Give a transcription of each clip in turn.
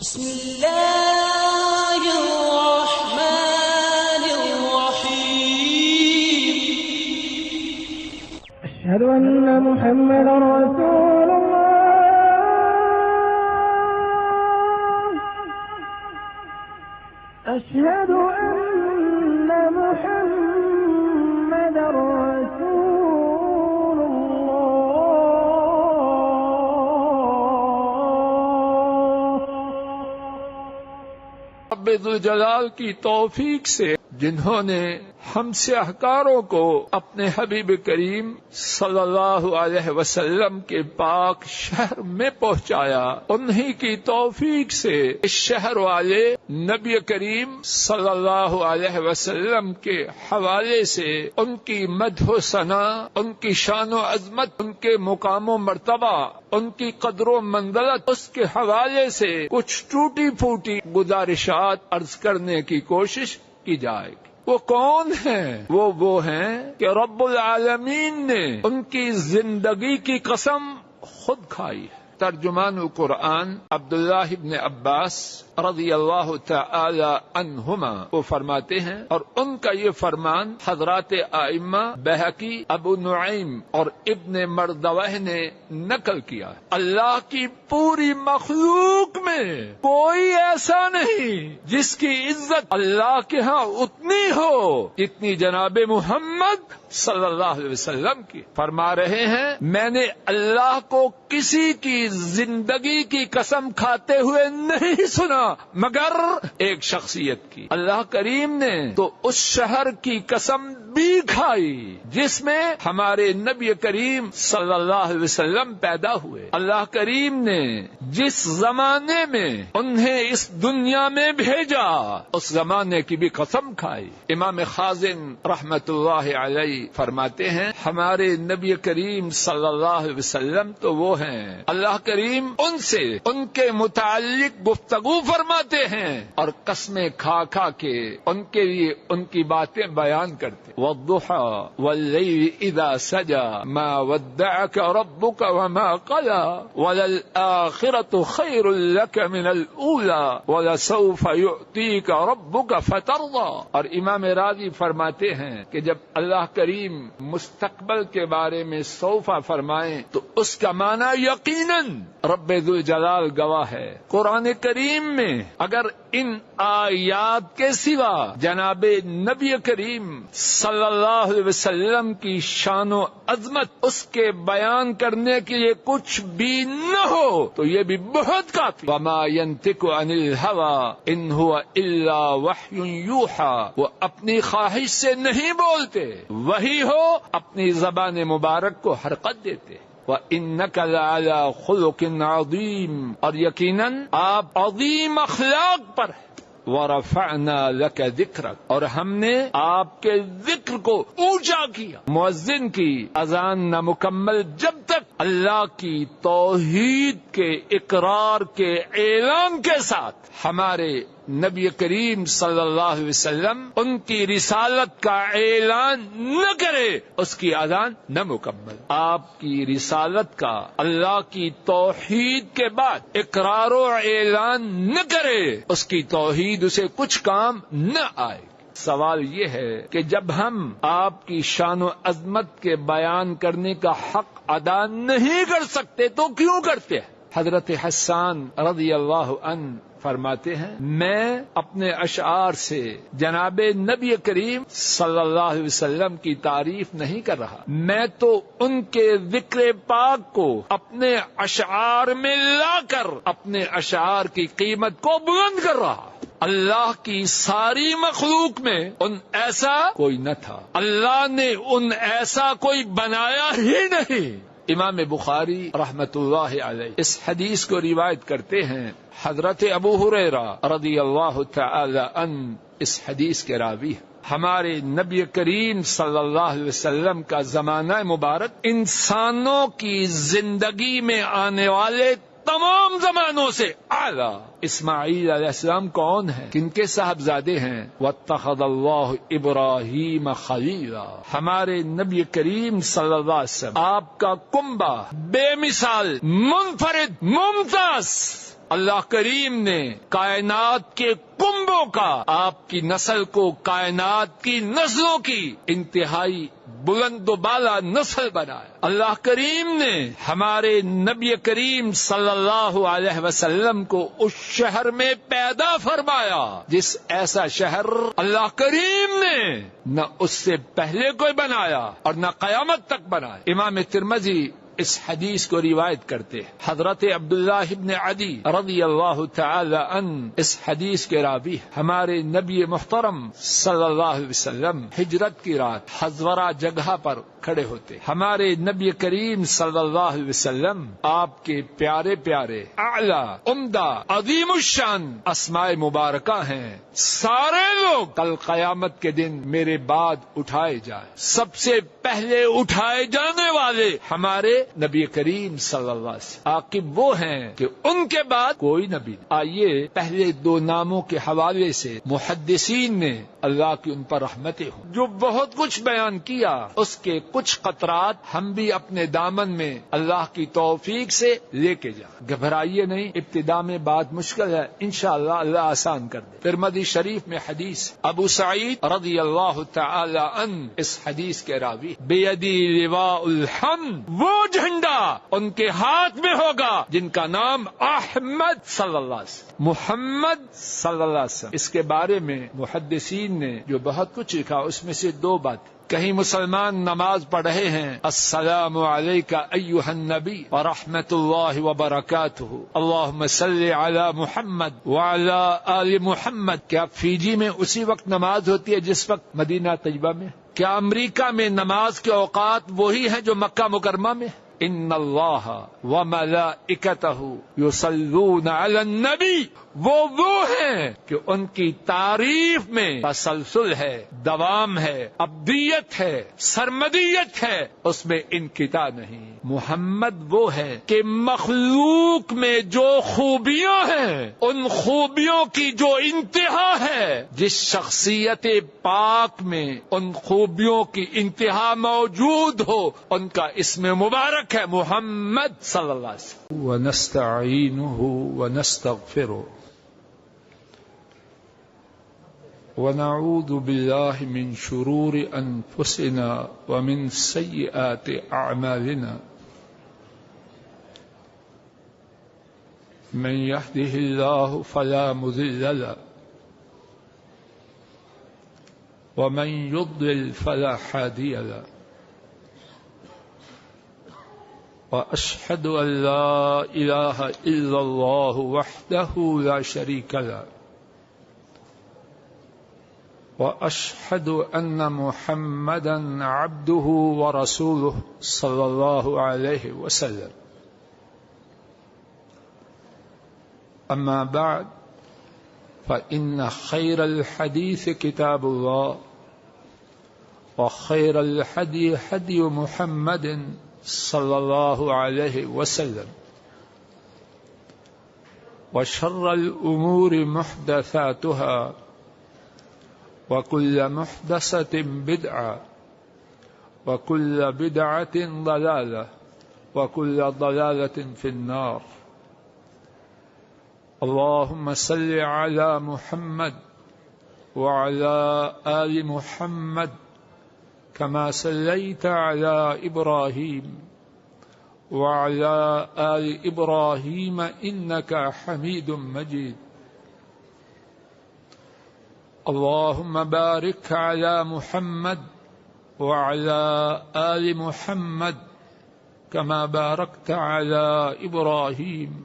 بسم الله الرحمن الرحيم. أشهد أن محمدا رسول الله. أشهد أن محمدا رسول الله. رب ذوالجلال کی توفیق سے جنہوں نے ہم سیاہکاروں کو اپنے حبیب کریم صلی اللہ علیہ وسلم کے پاک شہر میں پہنچایا، انہی کی توفیق سے اس شہر والے نبی کریم صلی اللہ علیہ وسلم کے حوالے سے ان کی مدح و ثنا، ان کی شان و عظمت، ان کے مقام و مرتبہ، ان کی قدر و منزلت، اس کے حوالے سے کچھ ٹوٹی پھوٹی گزارشات عرض کرنے کی کوشش کی جائے گی۔ وہ کون ہیں؟ وہ ہیں کہ رب العالمین نے ان کی زندگی کی قسم خود کھائی ہے۔ ترجمان القرآن عبداللہ ابن عباس رضی اللہ تعالی عنہما وہ فرماتے ہیں، اور ان کا یہ فرمان حضرات ائمہ بہقی، ابو نعیم اور ابن مردوہ نے نقل کیا ہے، اللہ کی پوری مخلوق میں کوئی ایسا نہیں جس کی عزت اللہ کے ہاں اتنی ہو جتنی جناب محمد صلی اللہ علیہ وسلم کی۔ فرما رہے ہیں، میں نے اللہ کو کسی کی زندگی کی قسم کھاتے ہوئے نہیں سنا مگر ایک شخصیت کی۔ اللہ کریم نے تو اس شہر کی قسم بھی کھائی جس میں ہمارے نبی کریم صلی اللہ علیہ وسلم پیدا ہوئے۔ اللہ کریم نے جس زمانے میں انہیں اس دنیا میں بھیجا اس زمانے کی بھی قسم کھائی۔ امام خازن رحمت اللہ علیہ فرماتے ہیں، ہمارے نبی کریم صلی اللہ علیہ وسلم تو وہ ہیں، اللہ کریم ان سے ان کے متعلق گفتگو فرماتے ہیں اور قسمیں کھا کھا کے ان کے لیے ان کی باتیں بیان کرتے۔ والضحى والليل اذا سجى ما ودعك ربك وما قلى وللآخرة خير لك من الأولى ولسوف يعطيك ربك فترضى۔ اور امام راضی فرماتے ہیں کہ جب اللہ کریم مستقبل کے بارے میں سوف فرمائیں تو اس کا معنی یقیناً رب ذوالجلال گواہ ہے۔ قرآن کریم میں اگر ان آیات کے سوا جناب نبی کریم صلی اللہ علیہ وسلم کی شان و عظمت اس کے بیان کرنے کے لیے کچھ بھی نہ ہو تو یہ بھی بہت کافی۔ وما ينطق عن الهوى ان هو الا وحی یوحى، وہ اپنی خواہش سے نہیں بولتے، وہی ہو اپنی زبان مبارک کو حرکت دیتے۔ وَإِنَّكَ لَعَلَى خُلُقٍ عَظِيمٍ، اور یقیناً آپ عظیم اخلاق پر ہیں۔ وَرَفَعْنَا لَكَ ذِكْرَكَ، اور ہم نے آپ کے ذکر کو اونچا کیا۔ مؤذن کی اذان نامکمل جب تک اللہ کی توحید کے اقرار کے اعلان کے ساتھ ہمارے نبی کریم صلی اللہ علیہ وسلم ان کی رسالت کا اعلان نہ کرے اس کی اذان نہ مکمل۔ آپ کی رسالت کا اللہ کی توحید کے بعد اقرار و اعلان نہ کرے اس کی توحید اسے کچھ کام نہ آئے۔ سوال یہ ہے کہ جب ہم آپ کی شان و عظمت کے بیان کرنے کا حق ادا نہیں کر سکتے تو کیوں کرتے ہیں؟ حضرت حسان رضی اللہ عنہ فرماتے ہیں، میں اپنے اشعار سے جناب نبی کریم صلی اللہ علیہ وسلم کی تعریف نہیں کر رہا، میں تو ان کے ذکر پاک کو اپنے اشعار میں لا کر اپنے اشعار کی قیمت کو بلند کر رہا۔ اللہ کی ساری مخلوق میں ان ایسا کوئی نہ تھا، اللہ نے ان ایسا کوئی بنایا ہی نہیں۔ امام بخاری رحمت اللہ علیہ اس حدیث کو روایت کرتے ہیں، حضرت ابو ہریرہ رضی اللہ تعالی عنہ اس حدیث کے راوی ہیں۔ ہمارے نبی کریم صلی اللہ علیہ وسلم کا زمانہ مبارک انسانوں کی زندگی میں آنے والے تمام زمانوں سے اعلیٰ۔ اسماعیل علیہ السلام کون ہیں؟ کن کے صاحبزادے ہیں؟ واتخذ اللہ ابراہیم خلیلا۔ ہمارے نبی کریم صلی اللہ علیہ وسلم آپ کا کنبہ بے مثال، منفرد، ممتاز اللہ کریم نے کائنات کے کنبوں کا آپ کی نسل کو کائنات کی نسلوں کی انتہائی بلند و بالا نسل بنایا. اللہ کریم نے ہمارے نبی کریم صلی اللہ علیہ وسلم کو اس شہر میں پیدا فرمایا جس ایسا شہر اللہ کریم نے نہ اس سے پہلے کوئی بنایا اور نہ قیامت تک بنایا. امام ترمذی اس حدیث کو روایت کرتے ہیں. حضرت عبداللہ ابن عدی رضی اللہ تعالی عنہ اس حدیث کے راوی. ہمارے نبی محترم صلی اللہ علیہ وسلم ہجرت کی رات حضورہ جگہ پر کھڑے ہوتے. ہمارے نبی کریم صلی اللہ علیہ وسلم آپ کے پیارے پیارے اعلی عمدہ عظیم الشان اسماء مبارکہ ہیں. سارے لوگ کل قیامت کے دن میرے بعد اٹھائے جائیں. سب سے پہلے اٹھائے جانے والے ہمارے نبی کریم صلی اللہ علیہ وسلم. عاقب وہ ہیں کہ ان کے بعد کوئی نبی. آئیے پہلے دو ناموں کے حوالے سے محدثین نے اللہ کی ان پر رحمتیں ہوں جو بہت کچھ بیان کیا، اس کے کچھ قطرات ہم بھی اپنے دامن میں اللہ کی توفیق سے لے کے جائیں. گھبرائیے نہیں، ابتدا میں بات مشکل ہے، انشاءاللہ اللہ آسان کر دے. ترمذی شریف میں حدیث ابو سعید رضی اللہ تعالی عنہ اس حدیث کے راوی. بیدی لواء الحمد، وہ جھنڈا ان کے ہاتھ میں ہوگا جن کا نام احمد صلی اللہ علیہ وسلم، محمد صلی اللہ علیہ وسلم. اس کے بارے میں محدثین نے جو بہت کچھ لکھا اس میں سے دو باتیں. کہیں مسلمان نماز پڑھ رہے ہیں السلام علیکہ ایھا النبی ورحمۃ اللہ وبرکاتہ اللہم صلی علی محمد وعلی آل محمد. کیا فیجی میں اسی وقت نماز ہوتی ہے جس وقت مدینہ طیبہ میں؟ کیا امریکہ میں نماز کے اوقات وہی ہیں جو مکہ مکرمہ میں؟ ان اللہ وملائکتہ یصلون علی النبی، وہ ہیں کہ ان کی تعریف میں تسلسل ہے، دوام ہے، ابدیت ہے، سرمدیت ہے، اس میں انقطاع نہیں. محمد وہ ہے کہ مخلوق میں جو خوبیاں ہیں ان خوبیوں کی جو انتہا ہے، جس شخصیت پاک میں ان خوبیوں کی انتہا موجود ہو ان کا اسم مبارک ہے محمد صلی اللہ علیہ وسلم. ونستعینہ ونستغفرہ ونعوذ باللہ من شرور انفسنا ومن سیئات اعمالنا من يهده الله فلا مضل له ومن يضلل فلا هادي له وأشهد أن لا إله إلا الله وحده لا شريك له وأشهد أن محمدا عبده ورسوله صلى الله عليه وسلم. أما بعد فإن خير الحديث كتاب الله وخير الهدي هدي محمد صلى الله عليه وسلم وشر الأمور محدثاتها وكل محدثة بدعة وكل بدعة ضلالة وكل ضلالة في النار. اللهم صل على محمد وعلى آل محمد كما صليت على إبراهيم وعلى آل إبراهيم إنك حميد مجيد. اللهم بارك على محمد وعلى آل محمد كما باركت على إبراهيم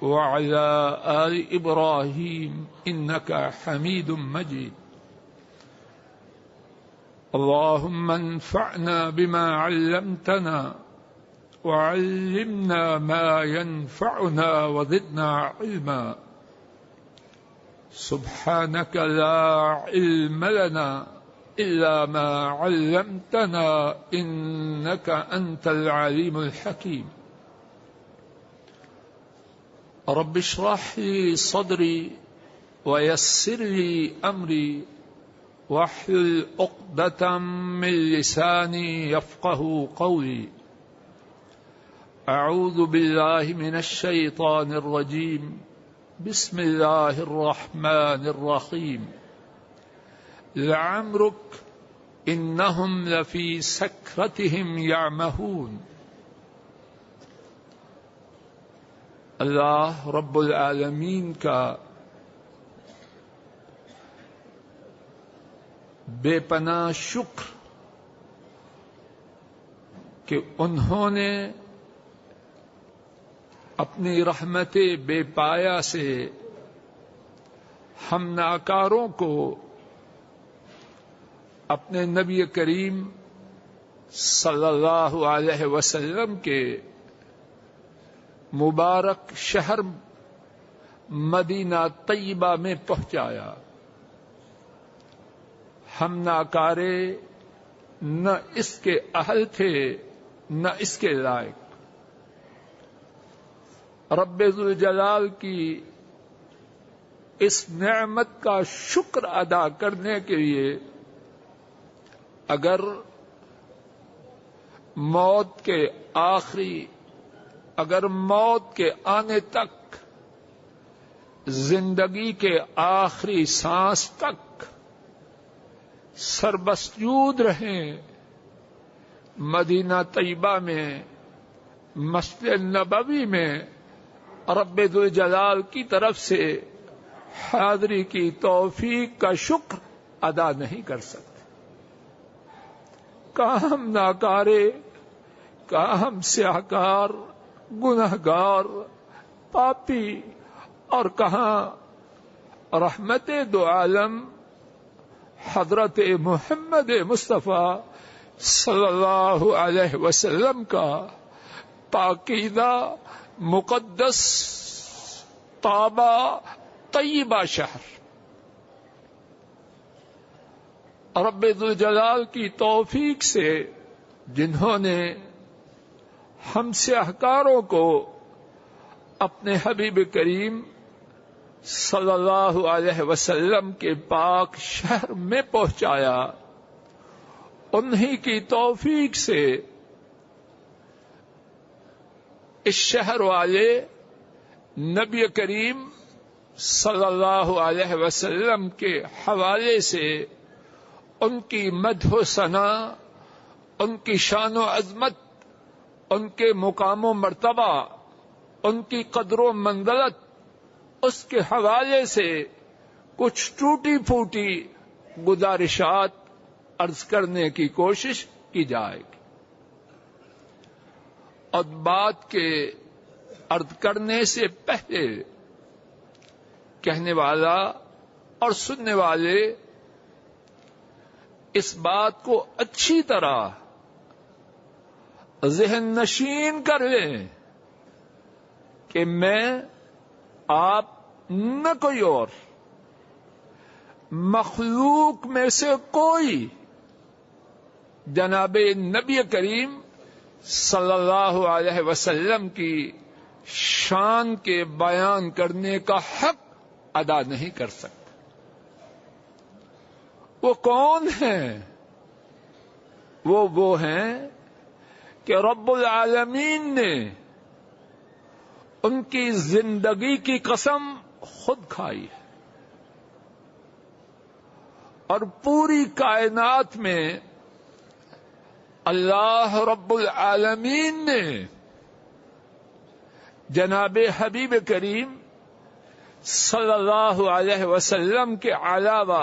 وعلى آل إبراهيم إنك حميد مجيد. اللهم انفعنا بما علمتنا وعلمنا ما ينفعنا وزدنا علما. سبحانك لا علم لنا إلا ما علمتنا إنك أنت العليم الحكيم. رب اشرح لي صدري ويسر لي أمري واحلل عقدة من لساني يفقه قولي. اعوذ باللہ من الشیطان الرجیم بسم اللہ الرحمن الرحیم لعمرک انہم لفی سکرتہم یعمہون. اللہ رب العالمین کا بے پناہ شکر کہ انہوں نے اپنی رحمت بے پایا سے ہم ناکاروں کو اپنے نبی کریم صلی اللہ علیہ وسلم کے مبارک شہر مدینہ طیبہ میں پہنچایا. ہم ناکارے نہ اس کے اہل تھے نہ اس کے لائق. رب ذوالجلال کی اس نعمت کا شکر ادا کرنے کے لیے اگر موت کے آنے تک زندگی کے آخری سانس تک سربسجود رہیں مدینہ طیبہ میں مسجد نبوی میں رب ذوالجلال کی طرف سے حاضری کی توفیق کا شکر ادا نہیں کر سکتے. کہاں ہم ناکارے، کہاں ہم سیاہکار، گنہگار، پاپی، اور کہاں رحمت دو عالم حضرت محمد مصطفیٰ صلی اللہ علیہ وسلم کا پاکیزہ مقدس طابہ طیبہ شہر. رب ذوالجلال کی توفیق سے جنہوں نے ہم سیاہکاروں کو اپنے حبیب کریم صلی اللہ علیہ وسلم کے پاک شہر میں پہنچایا، انہی کی توفیق سے اس شہر والے نبی کریم صلی اللہ علیہ وسلم کے حوالے سے ان کی مدح و ثنا، ان کی شان و عظمت، ان کے مقام و مرتبہ، ان کی قدر و منزلت، اس کے حوالے سے کچھ ٹوٹی پھوٹی گزارشات عرض کرنے کی کوشش کی جائے گی. اور بات کے عرض کرنے سے پہلے کہنے والا اور سننے والے اس بات کو اچھی طرح ذہن نشین کر لیں کہ میں، آپ، نہ کوئی اور، مخلوق میں سے کوئی جناب نبی کریم صلی اللہ علیہ وسلم کی شان کے بیان کرنے کا حق ادا نہیں کر سکتا. وہ کون ہیں؟ وہ ہیں کہ رب العالمین نے ان کی زندگی کی قسم خود کھائی ہے، اور پوری کائنات میں اللہ رب العالمین نے جناب حبیب کریم صلی اللہ علیہ وسلم کے علاوہ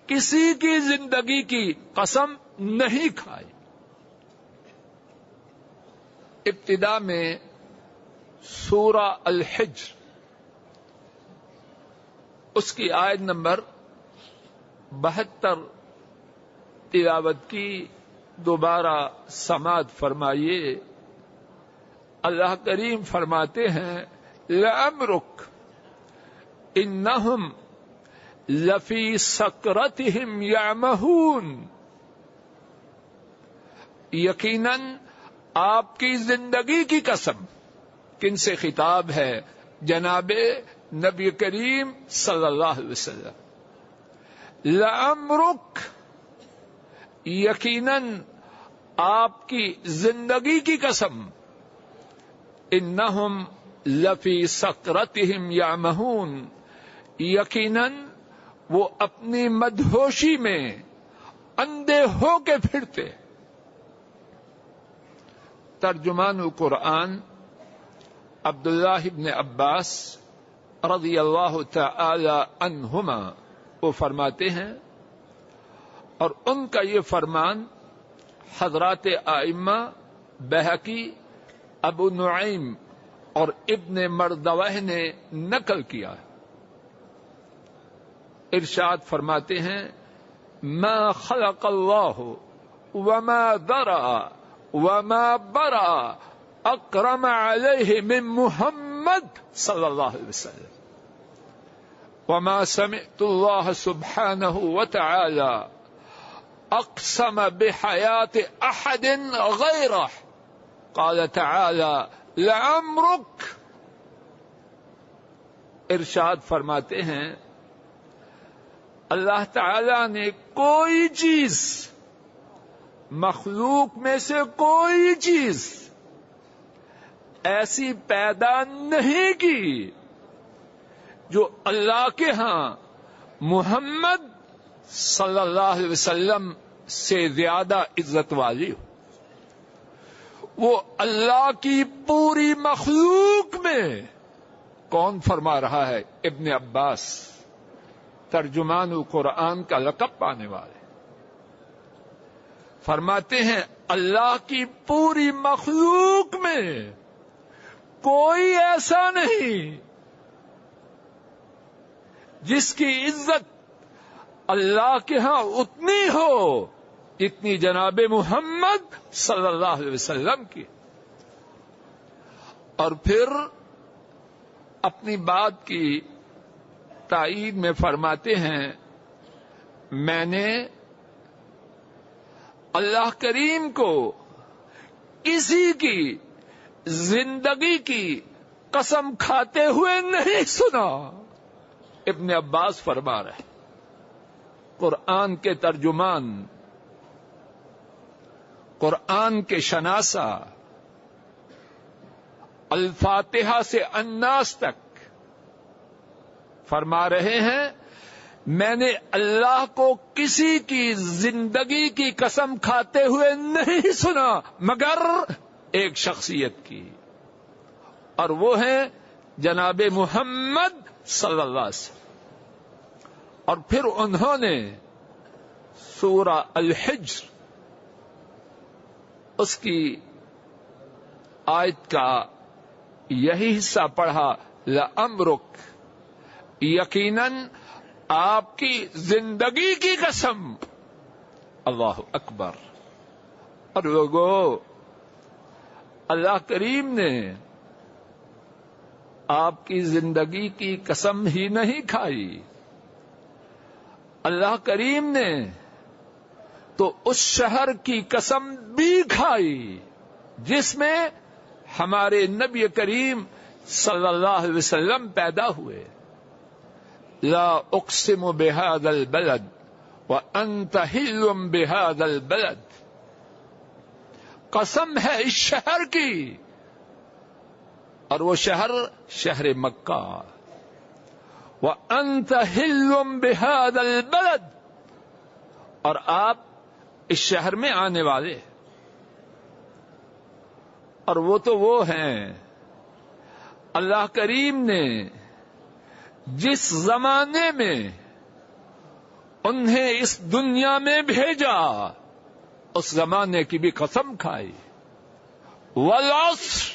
کسی کی زندگی کی قسم نہیں کھائی. ابتدا میں سورہ الحجر اس کی آیت نمبر 72 تلاوت کی دوبارہ سماعت فرمائیے. اللہ کریم فرماتے ہیں لعمرک انہم لفی سکرتہم یعمہون. یقیناً آپ کی زندگی کی قسم. کن سے خطاب ہے؟ جناب نبی کریم صلی اللہ علیہ وسلم. لعمرک، یقیناً آپ کی زندگی کی قسم. انہم لفی سکرتہم یعمہون، یقیناً وہ اپنی مدہوشی میں اندھے ہو کے پھرتے۔ ترجمان قرآن عبداللہ ابن عباس رضی اللہ تعالی عنہما وہ فرماتے ہیں، اور ان کا یہ فرمان حضرات ائمہ بہقی، ابو نعیم اور ابن مردوہ نے نقل کیا۔ ارشاد فرماتے ہیں، ما خلق اللہ وما ذرأ وما برأ اکرم علیہ من محمد صلی اللہ علیہ وسلم، وما سمعت اللہ سبحانہ وتعالی اقسم بحیات احد غیرہ، قال تعالی لعمرک۔ ارشاد فرماتے ہیں، اللہ تعالی نے کوئی چیز، مخلوق میں سے کوئی چیز ایسی پیدا نہیں کی جو اللہ کے ہاں محمد صلی اللہ علیہ وسلم سے زیادہ عزت والی ہو۔ وہ اللہ کی پوری مخلوق میں، کون فرما رہا ہے؟ ابن عباس، ترجمان قرآن کا لقب پانے والے، فرماتے ہیں اللہ کی پوری مخلوق میں کوئی ایسا نہیں جس کی عزت اللہ کے ہاں اتنی ہو جتنی جناب محمد صلی اللہ علیہ وسلم کی۔ اور پھر اپنی بات کی تائید میں فرماتے ہیں، میں نے اللہ کریم کو کسی کی زندگی کی قسم کھاتے ہوئے نہیں سنا۔ ابن عباس فرما رہے، قرآن کے ترجمان، قرآن کے شناسہ، الفاتحہ سے الناس تک فرما رہے ہیں، میں نے اللہ کو کسی کی زندگی کی قسم کھاتے ہوئے نہیں سنا مگر ایک شخصیت کی، اور وہ ہے جناب محمد صلی اللہ علیہ وسلم۔ اور پھر انہوں نے سورہ الحجر اس کی آیت کا یہی حصہ پڑھا، لعمرک، یقیناً آپ کی زندگی کی قسم۔ اللہ اکبر۔ اور لوگوں، اللہ کریم نے آپ کی زندگی کی قسم ہی نہیں کھائی، اللہ کریم نے تو اس شہر کی قسم بھی کھائی جس میں ہمارے نبی کریم صلی اللہ علیہ وسلم پیدا ہوئے۔ لا اقسم بهذا البلد وانت حل بهذا البلد، قسم ہے اس شہر کی، اور وہ شہر شہر مکہ، وانت حل بهذا البلد، اور آپ اس شہر میں آنے والے، اور وہ تو وہ ہیں اللہ کریم نے جس زمانے میں انہیں اس دنیا میں بھیجا اس زمانے کی بھی قسم کھائی۔ والعصر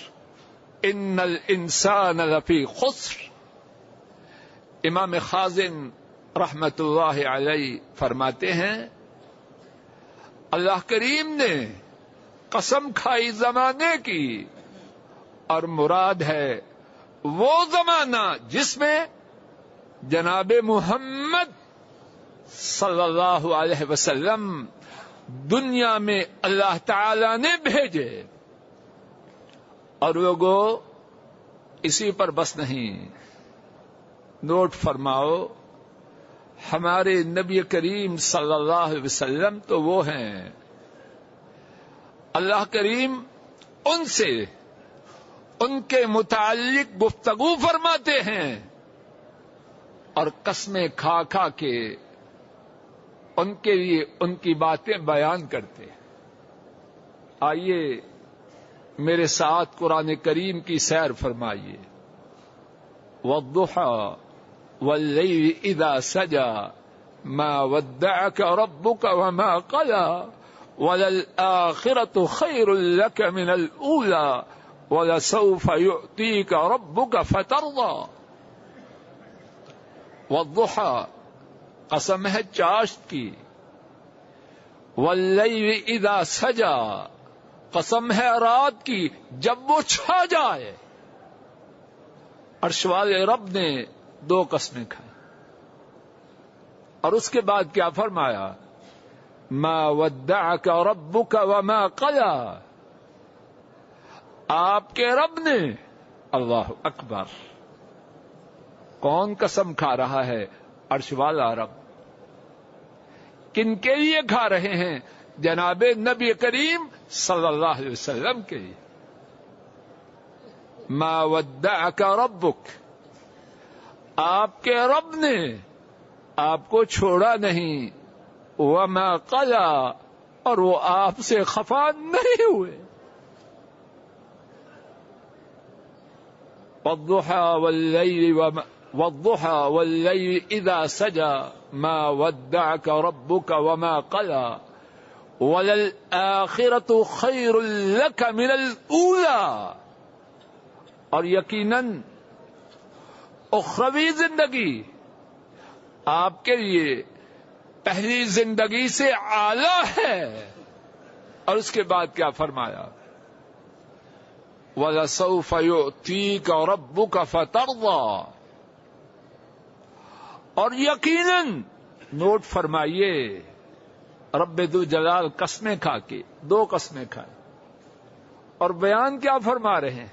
ان الانسان لفی خسر، امام خازن رحمت اللہ علیہ فرماتے ہیں اللہ کریم نے قسم کھائی زمانے کی، اور مراد ہے وہ زمانہ جس میں جناب محمد صلی اللہ علیہ وسلم دنیا میں اللہ تعالی نے بھیجے۔ اور لوگوں، اسی پر بس نہیں، نوٹ فرماؤ، ہمارے نبی کریم صلی اللہ علیہ وسلم تو وہ ہیں، اللہ کریم ان سے ان کے متعلق گفتگو فرماتے ہیں اور قسمیں کھا کھا کے ان کے لیے ان کی باتیں بیان کرتے ہیں. آئیے میرے ساتھ قرآن کریم کی سیر فرمائیے. وَالضُّحَى وَاللَّيْلِ إِذَا سَجَى مَا وَدَّعَكَ رَبُّكَ وَمَا قَلَى وَلَلْآخِرَةُ خَيْرٌ لَكَ مِنَ الْأُولَى وَلَسَوْفَ يُعْطِيكَ رَبُّكَ فَتَرْضَى. وَالضُّحَى قسم ہے چاشت کی. وَاللَّيْلِ إِذَا سَجَى قسم ہے رات کی جب وہ چھا جائے. عرش والے رب نے دو قسمیں کھائیں اور اس کے بعد کیا فرمایا؟ ما ودعک ربک وما قلی. آپ کے رب نے، اللہ اکبر، کون قسم کھا رہا ہے؟ عرش والا رب. کن کے لیے کھا رہے ہیں؟ جناب نبی کریم صلی اللہ علیہ وسلم کے لیے. ما ودعک ربک، آپ کے رب نے آپ کو چھوڑا نہیں. وما قلی، اور وہ آپ سے خفا نہیں ہوئے. والضحى والليل إذا سجى ما ودعك ربك وما قلى وللآخرة خير لك من الأولى. اور یقیناً اخروی زندگی آپ کے لیے پہلی زندگی سے اعلی ہے. اور اس کے بعد کیا فرمایا؟ وَلَسَوْفَ يُعْطِيكَ رَبُّكَ فَتَرْضَى. اور یقیناً، نوٹ فرمائیے، رب ذو جلال قسمیں کھا کے دو قسمیں کھائے اور بیان کیا فرما رہے ہیں؟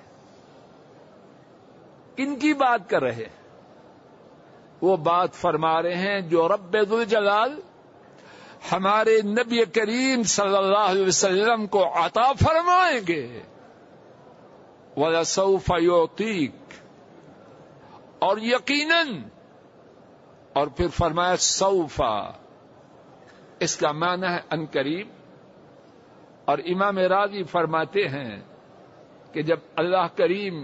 کن کی بات کر رہے ہیں؟ وہ بات فرما رہے ہیں جو رب ذو جلال ہمارے نبی کریم صلی اللہ علیہ وسلم کو عطا فرمائیں گے. وَلَسَوْفَ يُعْطِيكَ، اور یقیناً، اور پھر فرمایا سوفا، اس کا معنی ہے ان قریب. اور امام راضی فرماتے ہیں کہ جب اللہ کریم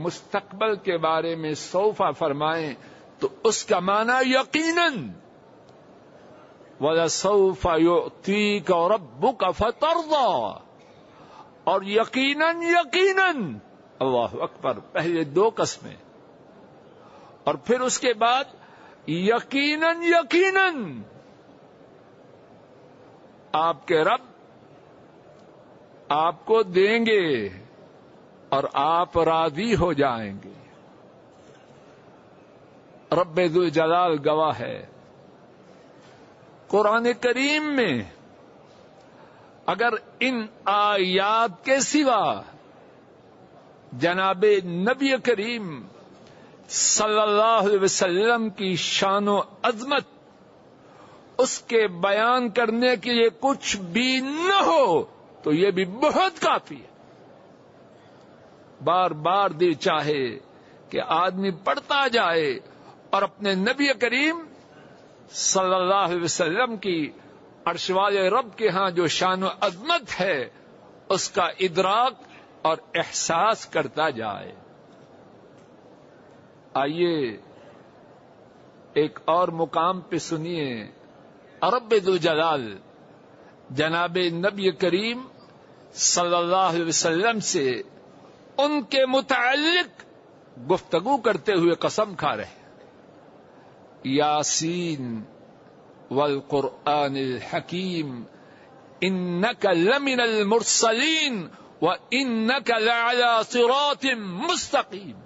مستقبل کے بارے میں سوفا فرمائیں تو اس کا معنی یقیناً. وَلَسَوْفَ يُعْطِيكَ رَبُّكَ فَتَرْضَى، اور یقیناً یقیناً، اللہ اکبر، پہلے دو قسمیں اور پھر اس کے بعد یقیناً یقیناً آپ کے رب آپ کو دیں گے اور آپ راضی ہو جائیں گے. رب ذو جلال گواہ ہے. قرآن کریم میں اگر ان آیات کے سوا جناب نبی کریم صلی اللہ علیہ وسلم کی شان و عظمت، اس کے بیان کرنے کے لیے کچھ بھی نہ ہو تو یہ بھی بہت کافی ہے. بار بار دل چاہے کہ آدمی پڑھتا جائے اور اپنے نبی کریم صلی اللہ علیہ وسلم کی عرش والے رب کے ہاں جو شان و عظمت ہے اس کا ادراک اور احساس کرتا جائے. آئیے ایک اور مقام پہ سنیے رب ذو جلال جناب نبی کریم صلی اللہ علیہ وسلم سے ان کے متعلق گفتگو کرتے ہوئے قسم کھا رہے ہیں. یاسین والقرآن الحکیم انک لمن المرسلین وانک لعلی صراط مستقیم.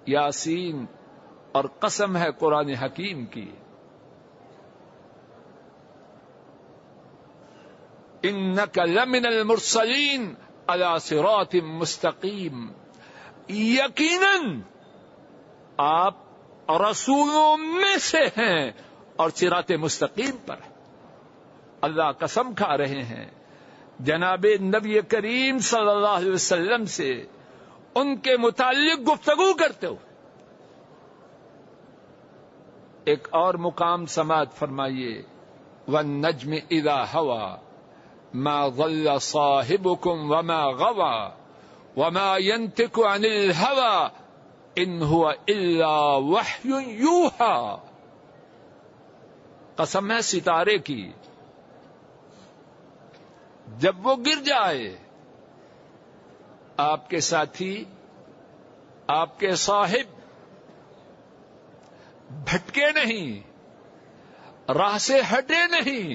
یاسین، اور قسم ہے قرآن حکیم کی. انک لمن المرسلین علی صراط مستقیم، یقیناً آپ رسولوں میں سے ہیں اور صراط مستقیم پر. اللہ قسم کھا رہے ہیں جناب نبی کریم صلی اللہ علیہ وسلم سے ان کے متعلق گفتگو کرتے ہو. ایک اور مقام سماعت فرمائیے، وَالنَّجْمِ إِذَا هَوَى مَا ضَلَّ صَاحِبُكُمْ وَمَا غَوَى وَمَا يَنْطِقُ عَنِ الْهَوَى إِنْ هُوَ إِلَّا وَحْيٌ يُوحَى. قسم ہے ستارے کی، جب وہ گر جائے آپ کے ساتھی، آپ کے صاحب بھٹکے نہیں، راہ سے ہٹے نہیں.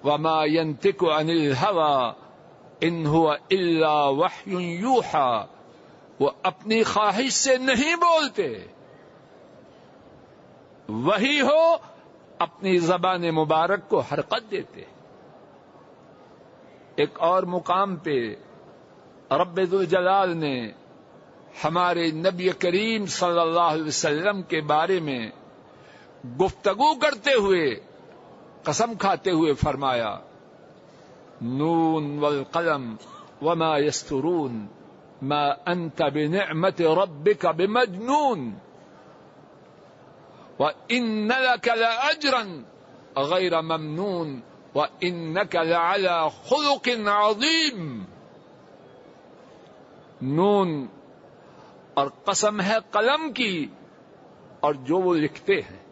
وما ينطق عن الهوى ان هو الا وحی یوحى، وہ اپنی خواہش سے نہیں بولتے، وہی ہو اپنی زبان مبارک کو حرکت دیتے. ایک اور مقام پہ رب ذوالجلال نے ہمارے نبی کریم صلی اللہ علیہ وسلم کے بارے میں گفتگو کرتے ہوئے قسم کھاتے ہوئے فرمایا، نون والقلم وما یسطرون ما انت بنعمت ربک بمجنون وان لک لاجرا غیر ممنون وانک لعلی خلق عظیم. نون اور قسم ہے قلم کی اور جو وہ لکھتے ہیں.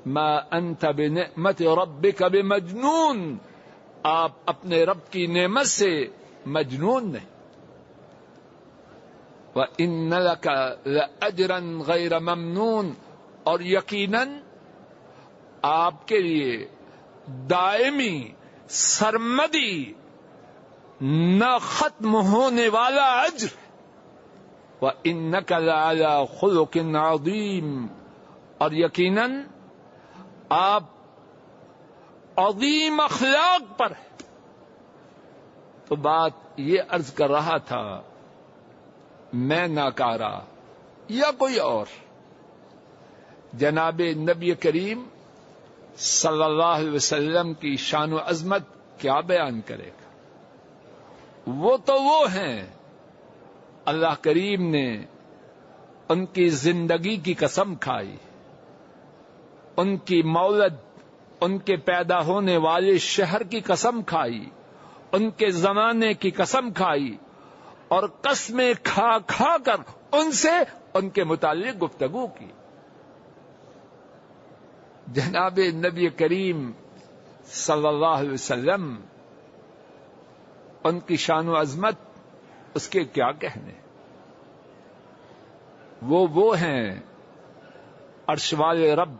ما انت بنعمت ربک بمجنون، آپ اپنے رب کی نعمت سے مجنون نہیں. وَإِنَّ لَكَ لَأَجْرًا غَيْرَ مَمْنُونَ، اور یقیناً آپ کے لیے دائمی سرمدی نہ ختم ہونے والا اجر. وَإِنَّكَ لَعَلَى خُلُقٍ عَظِيمٍ، اور یقیناً آپ عظیم اخلاق پر ہیں. تو بات یہ عرض کر رہا تھا، میں ناکارہ یا کوئی اور جناب نبی کریم صلی اللہ علیہ وسلم کی شان و عظمت کیا بیان کرے گا؟ وہ تو وہ ہیں، اللہ کریم نے ان کی زندگی کی قسم کھائی، ان کی مولد، ان کے پیدا ہونے والے شہر کی قسم کھائی، ان کے زمانے کی قسم کھائی، اور قسمیں کھا کھا کر ان سے ان کے متعلق گفتگو کی. جناب نبی کریم صلی اللہ علیہ وسلم، ان کی شان و عظمت اس کے کیا کہنے. وہ ہیں، عرش والے رب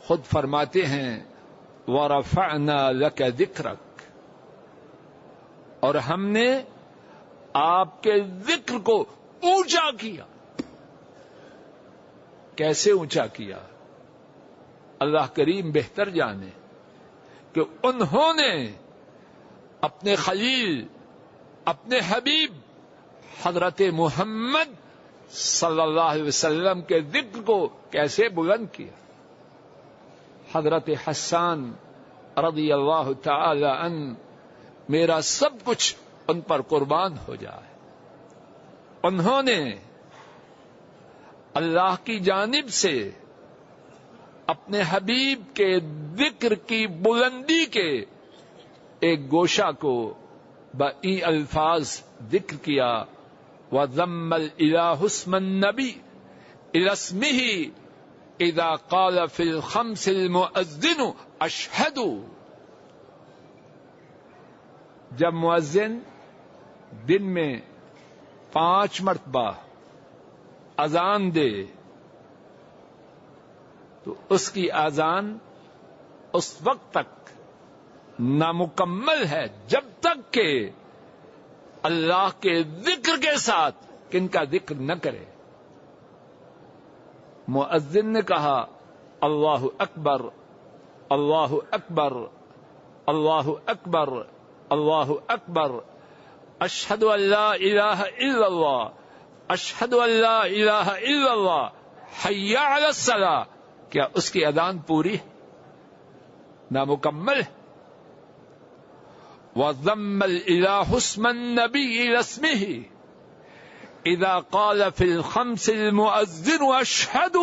خود فرماتے ہیں وَرَفَعْنَا لَكَ ذِكْرَكَ، اور ہم نے آپ کے ذکر کو اونچا کیا. کیسے اونچا کیا؟ اللہ کریم بہتر جانے کہ انہوں نے اپنے خلیل، اپنے حبیب حضرت محمد صلی اللہ علیہ وسلم کے ذکر کو کیسے بلند کیا. حضرت حسان رضی اللہ تعالی عنہ، میرا سب کچھ ان پر قربان ہو جائے، انہوں نے اللہ کی جانب سے اپنے حبیب کے ذکر کی بلندی کے ایک گوشہ کو بئی الفاظ ذکر کیا. وَذَمَّ الْإِلَٰهُ اسْمَ النَّبِيِّ إِلَى اسْمِهِ إِذَا قَالَ فِي الْخَمْسِ الْمُؤَذِّنُ أَشْهَدُ. جب مؤذن دن میں 5 مرتبہ اذان دے تو اس کی اذان اس وقت تک نامکمل ہے جب تک کہ اللہ کے ذکر کے ساتھ کن کا ذکر نہ کرے. مؤذن نے کہا اللہ اکبر، اللہ اکبر، اللہ اکبر، اللہ اکبر، اشہد ان لا الہ الا اللہ، اشہد ان لا الہ الا اللہ، حی علی الصلاۃ. کیا اس کی اذان پوری ہے؟ نامکمل ہے. وَضَمَّ الْإِلَٰهُ اسْمَ النَّبِيِّ إِلَى اسْمِهِ إِذَا قَالَ فِي الْخَمْسِ الْمُؤَذِّنُ أَشْهَدُ،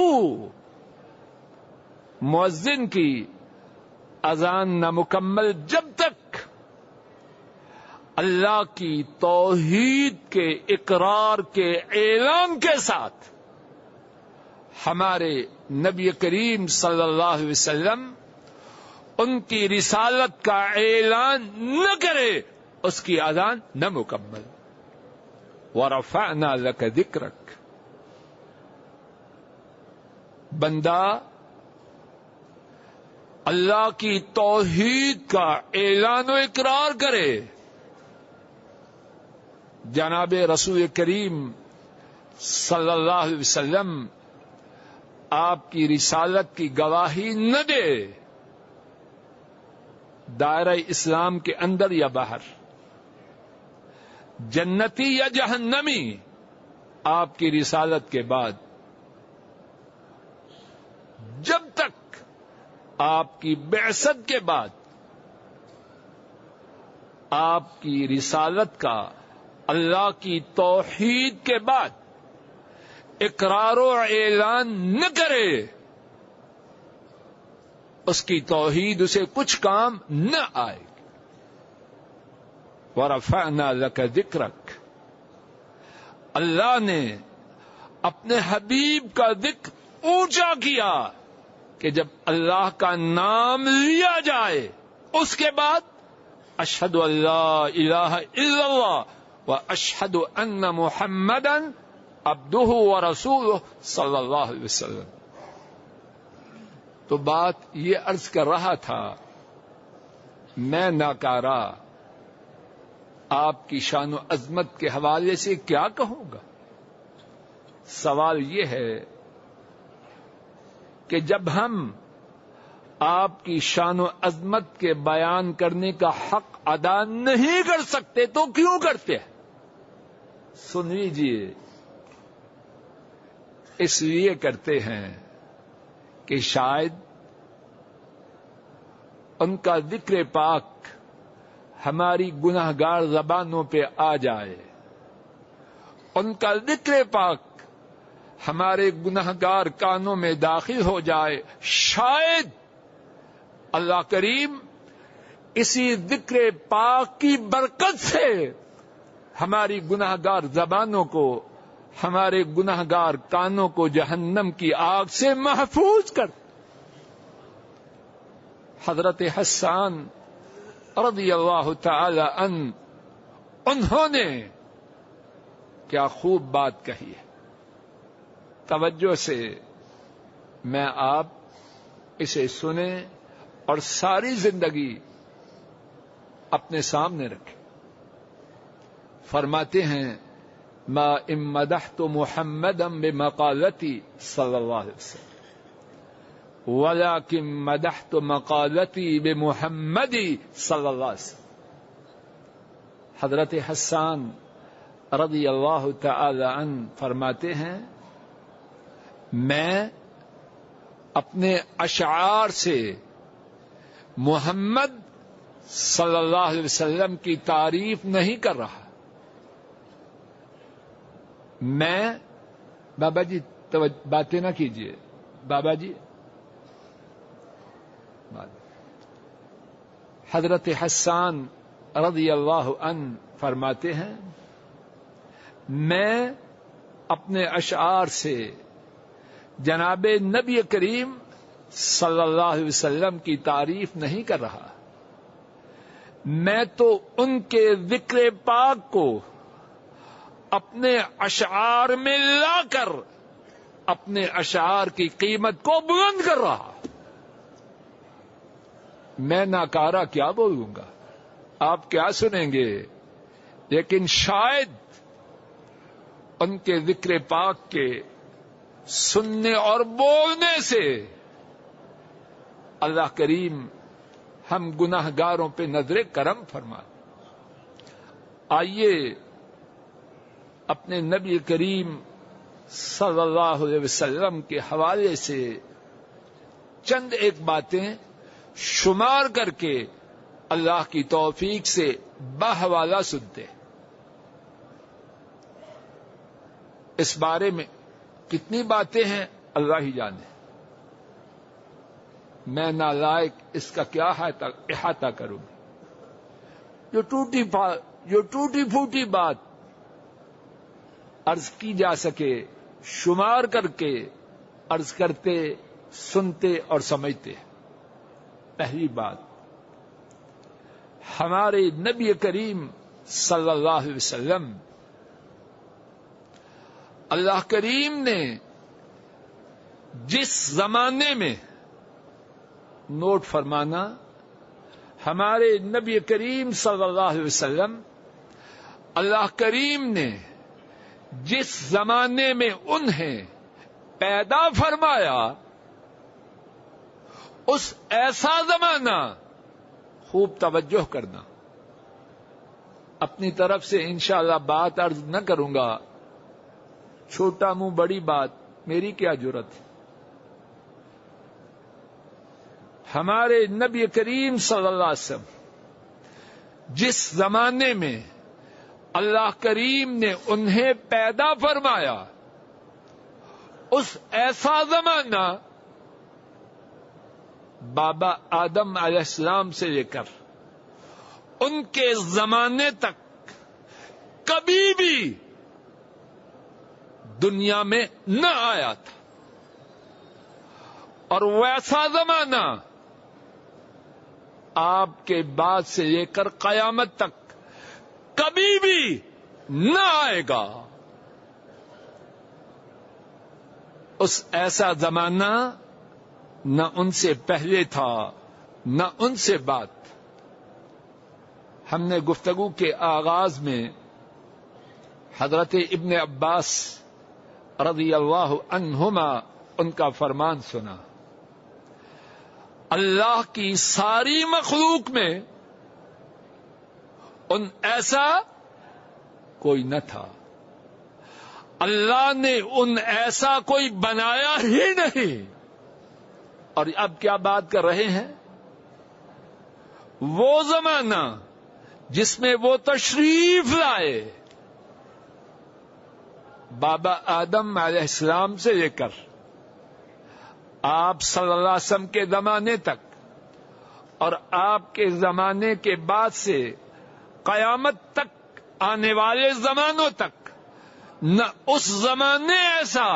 مؤذن کی اذان نامکمل جب تک اللہ کی توحید کے اقرار کے اعلان کے ساتھ ہمارے نبی کریم صلی اللہ علیہ وسلم ان کی رسالت کا اعلان نہ کرے اس کی اذان نہ مکمل. وَرَفَعْنَا لَكَ ذِكْرَكَ، بندہ اللہ کی توحید کا اعلان و اقرار کرے. جناب رسول کریم صلی اللہ علیہ وسلم آپ کی رسالت کی گواہی نہ دے، دائرہ اسلام کے اندر یا باہر، جنتی یا جہنمی، آپ کی رسالت کے بعد جب تک آپ کی بعثت کے بعد آپ کی رسالت کا اللہ کی توحید کے بعد اقرار و اعلان نہ کرے، اس کی توحید اسے کچھ کام نہ آئے. وَرَفَعْنَا لَكَ ذِكْرَكَ، اللہ نے اپنے حبیب کا ذکر اونچا کیا کہ جب اللہ کا نام لیا جائے اس کے بعد اشہد ان لا الہ الا اللہ واشہد ان محمدا عبدہ ورسولہ صلی اللہ علیہ وسلم. تو بات یہ عرض کر رہا تھا، میں ناکارہ آپ کی شان و عظمت کے حوالے سے کیا کہوں گا. سوال یہ ہے کہ جب ہم آپ کی شان و عظمت کے بیان کرنے کا حق ادا نہیں کر سکتے تو کیوں کرتے ہیں؟ سن لیجیے، اس لیے کرتے ہیں کہ شاید ان کا ذکر پاک ہماری گناہگار زبانوں پہ آ جائے، ان کا ذکر پاک ہمارے گناہگار کانوں میں داخل ہو جائے. شاید اللہ کریم اسی ذکر پاک کی برکت سے ہماری گناہگار زبانوں کو، ہمارے گناہگار کانوں کو جہنم کی آگ سے محفوظ کر. حضرت حسان رضی اللہ تعالی عنہ، انہوں نے کیا خوب بات کہی ہے. توجہ سے میں آپ اسے سنیں اور ساری زندگی اپنے سامنے رکھیں. فرماتے ہیں ما ان مدحت محمدا بمقالتی صلی اللہ علیہ وسلم ولكن مدحت مقالتی بمحمدی صلی اللہ علیہ وسلم. حضرت حسان رضی اللہ تعالی عنہ فرماتے ہیں، میں اپنے اشعار سے محمد صلی اللہ علیہ وسلم کی تعریف نہیں کر رہا. میں بابا جی باتیں نہ کیجیے، بابا جی. حضرت حسان رضی اللہ عنہ فرماتے ہیں، میں اپنے اشعار سے جناب نبی کریم صلی اللہ علیہ وسلم کی تعریف نہیں کر رہا، میں تو ان کے ذکر پاک کو اپنے اشعار میں لا کر اپنے اشعار کی قیمت کو بلند کر رہا. میں ناکارہ کیا بولوں گا، آپ کیا سنیں گے، لیکن شاید ان کے ذکر پاک کے سننے اور بولنے سے اللہ کریم ہم گناہ گاروں پہ نظر کرم فرما. آئیے اپنے نبی کریم صلی اللہ علیہ وسلم کے حوالے سے چند ایک باتیں شمار کر کے اللہ کی توفیق سے باحوالا سنتے ہیں. اس بارے میں کتنی باتیں ہیں اللہ ہی جانے. میں نالائق اس کا کیا احاطہ کروں گی. جو ٹوٹی پھوٹی بات عرض کی جا سکے شمار کر کے عرض کرتے سنتے اور سمجھتے. پہلی بات، ہمارے نبی کریم صلی اللہ علیہ وسلم، اللہ کریم نے جس زمانے میں، نوٹ فرمانا، ہمارے نبی کریم صلی اللہ علیہ وسلم، اللہ کریم نے جس زمانے میں انہیں پیدا فرمایا، اس ایسا زمانہ، خوب توجہ کرنا، اپنی طرف سے انشاءاللہ بات عرض نہ کروں گا، چھوٹا منہ بڑی بات، میری کیا جرت ہے. ہمارے نبی کریم صلی اللہ علیہ وسلم جس زمانے میں اللہ کریم نے انہیں پیدا فرمایا، اس ایسا زمانہ بابا آدم علیہ السلام سے لے کر ان کے زمانے تک کبھی بھی دنیا میں نہ آیا تھا. اور ویسا زمانہ آپ کے بعد سے لے کر قیامت تک کبھی بھی نہ آئے گا. اس ایسا زمانہ نہ ان سے پہلے تھا نہ ان سے بعد. ہم نے گفتگو کے آغاز میں حضرت ابن عباس رضی اللہ عنہما ان کا فرمان سنا، اللہ کی ساری مخلوق میں ان ایسا کوئی نہ تھا، اللہ نے ان ایسا کوئی بنایا ہی نہیں. اور اب کیا بات کر رہے ہیں؟ وہ زمانہ جس میں وہ تشریف لائے، بابا آدم علیہ السلام سے لے کر آپ صلی اللہ علیہ وسلم کے زمانے تک اور آپ کے زمانے کے بعد سے قیامت تک آنے والے زمانوں تک، نہ اس زمانے ایسا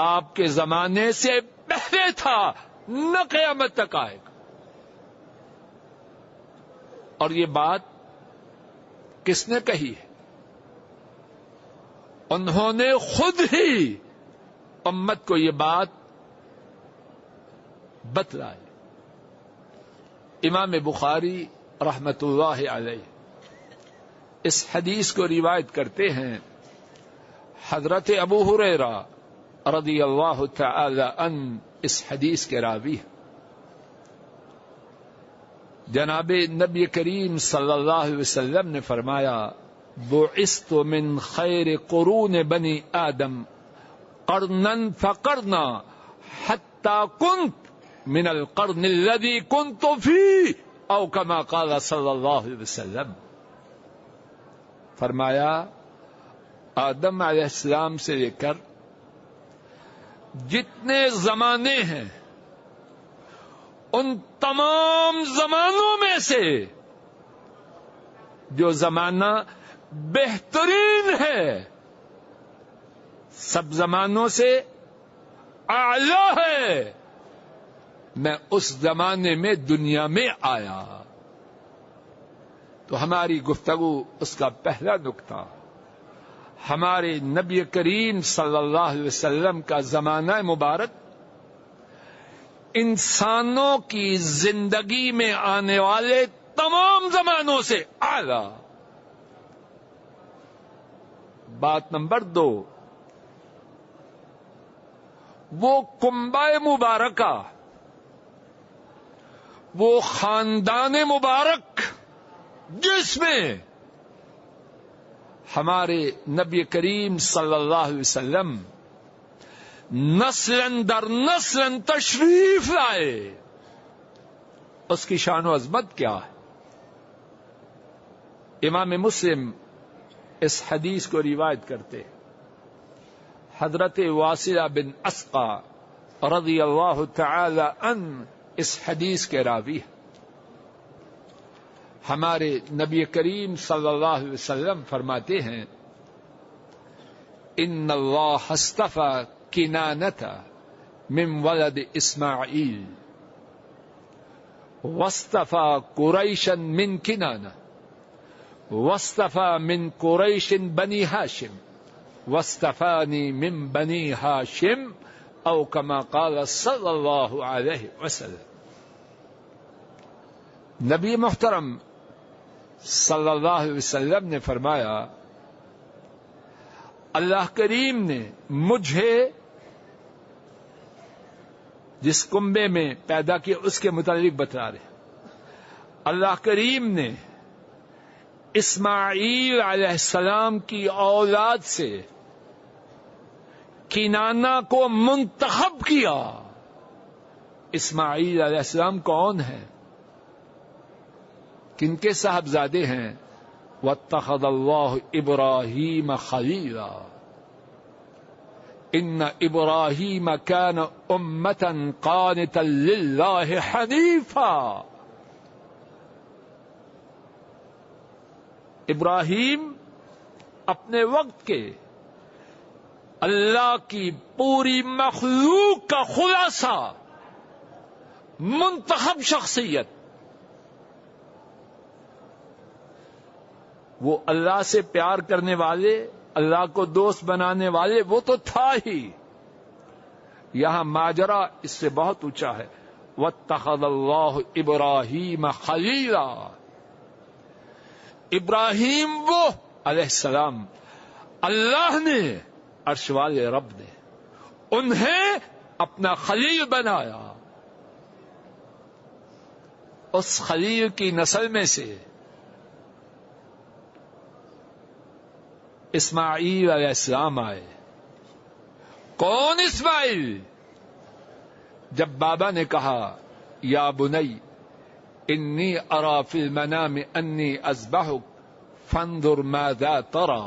آپ کے زمانے سے پہلے تھا نہ قیامت تک آئے گا. اور یہ بات کس نے کہی ہے؟ انہوں نے خود ہی امت کو یہ بات بتلائی. امام بخاری رحمت اللہ علیہ اس حدیث کو روایت کرتے ہیں. حضرت ابو ہریرہ رضی اللہ تعالی عنہ اس حدیث کے راوی ہیں. جناب نبی کریم صلی اللہ علیہ وسلم نے فرمایا، بعثت من خیر قرون بنی آدم قرنا فقرنا حتى كنت من القرن الذي كنت فيه او كما قال صلی اللہ علیہ وسلم. فرمایا آدم علیہ السلام سے لے کر جتنے زمانے ہیں ان تمام زمانوں میں سے جو زمانہ بہترین ہے، سب زمانوں سے اعلی ہے، میں اس زمانے میں دنیا میں آیا. تو ہماری گفتگو اس کا پہلا نقطہ، ہمارے نبی کریم صلی اللہ علیہ وسلم کا زمانہ مبارک انسانوں کی زندگی میں آنے والے تمام زمانوں سے اعلی. بات نمبر 2، وہ کنبہ مبارکہ، وہ خاندان مبارک جس میں ہمارے نبی کریم صلی اللہ علیہ وسلم نسل در نسل تشریف لائے، اس کی شان و عظمت کیا ہے؟ امام مسلم اس حدیث کو روایت کرتے، حضرت واصلہ بن اسقا رضی اللہ تعالی عنہ اس حدیث کے راوی ہیں۔ ہمارے نبی کریم صلی اللہ علیہ وسلم فرماتے ہیں، ان اللہ اصطفى کنانۃ من ولد اسماعیل واصطفى قریشا من کنانہ واصطفى من قریش بنی ہاشم واصطفانی من بنی ہاشم او کما قال صلی اللہ علیہ وسلم۔ نبی محترم صلی اللہ علیہ وسلم نے فرمایا، اللہ کریم نے مجھے جس کنبے میں پیدا کیا اس کے متعلق بتا رہے، اللہ کریم نے اسماعیل علیہ السلام کی اولاد سے کنانہ کو منتخب کیا۔ اسماعیل علیہ السلام کون ہے؟ کن کے صاحبزادے ہیں؟ واتخذ اللہ ابراہیم خلیلا ان ابراہیم کان امۃ قانتا للہ حنیفا۔ ابراہیم اپنے وقت کے اللہ کی پوری مخلوق کا خلاصہ، منتخب شخصیت، وہ اللہ سے پیار کرنے والے، اللہ کو دوست بنانے والے، وہ تو تھا ہی۔ یہاں ماجرا اس سے بہت اونچا ہے، واتخذ اللہ ابراہیم خلیلا۔ ابراہیم وہ علیہ السلام اللہ نے، عرش والے رب نے انہیں اپنا خلیل بنایا۔ اس خلیل کی نسل میں سے اسماعیل علیہ السلام آئے۔ کون اسماعیل؟ جب بابا نے کہا، یا بنی انی ارا فی المنام انی اذبحک فانظر ماذا ترى،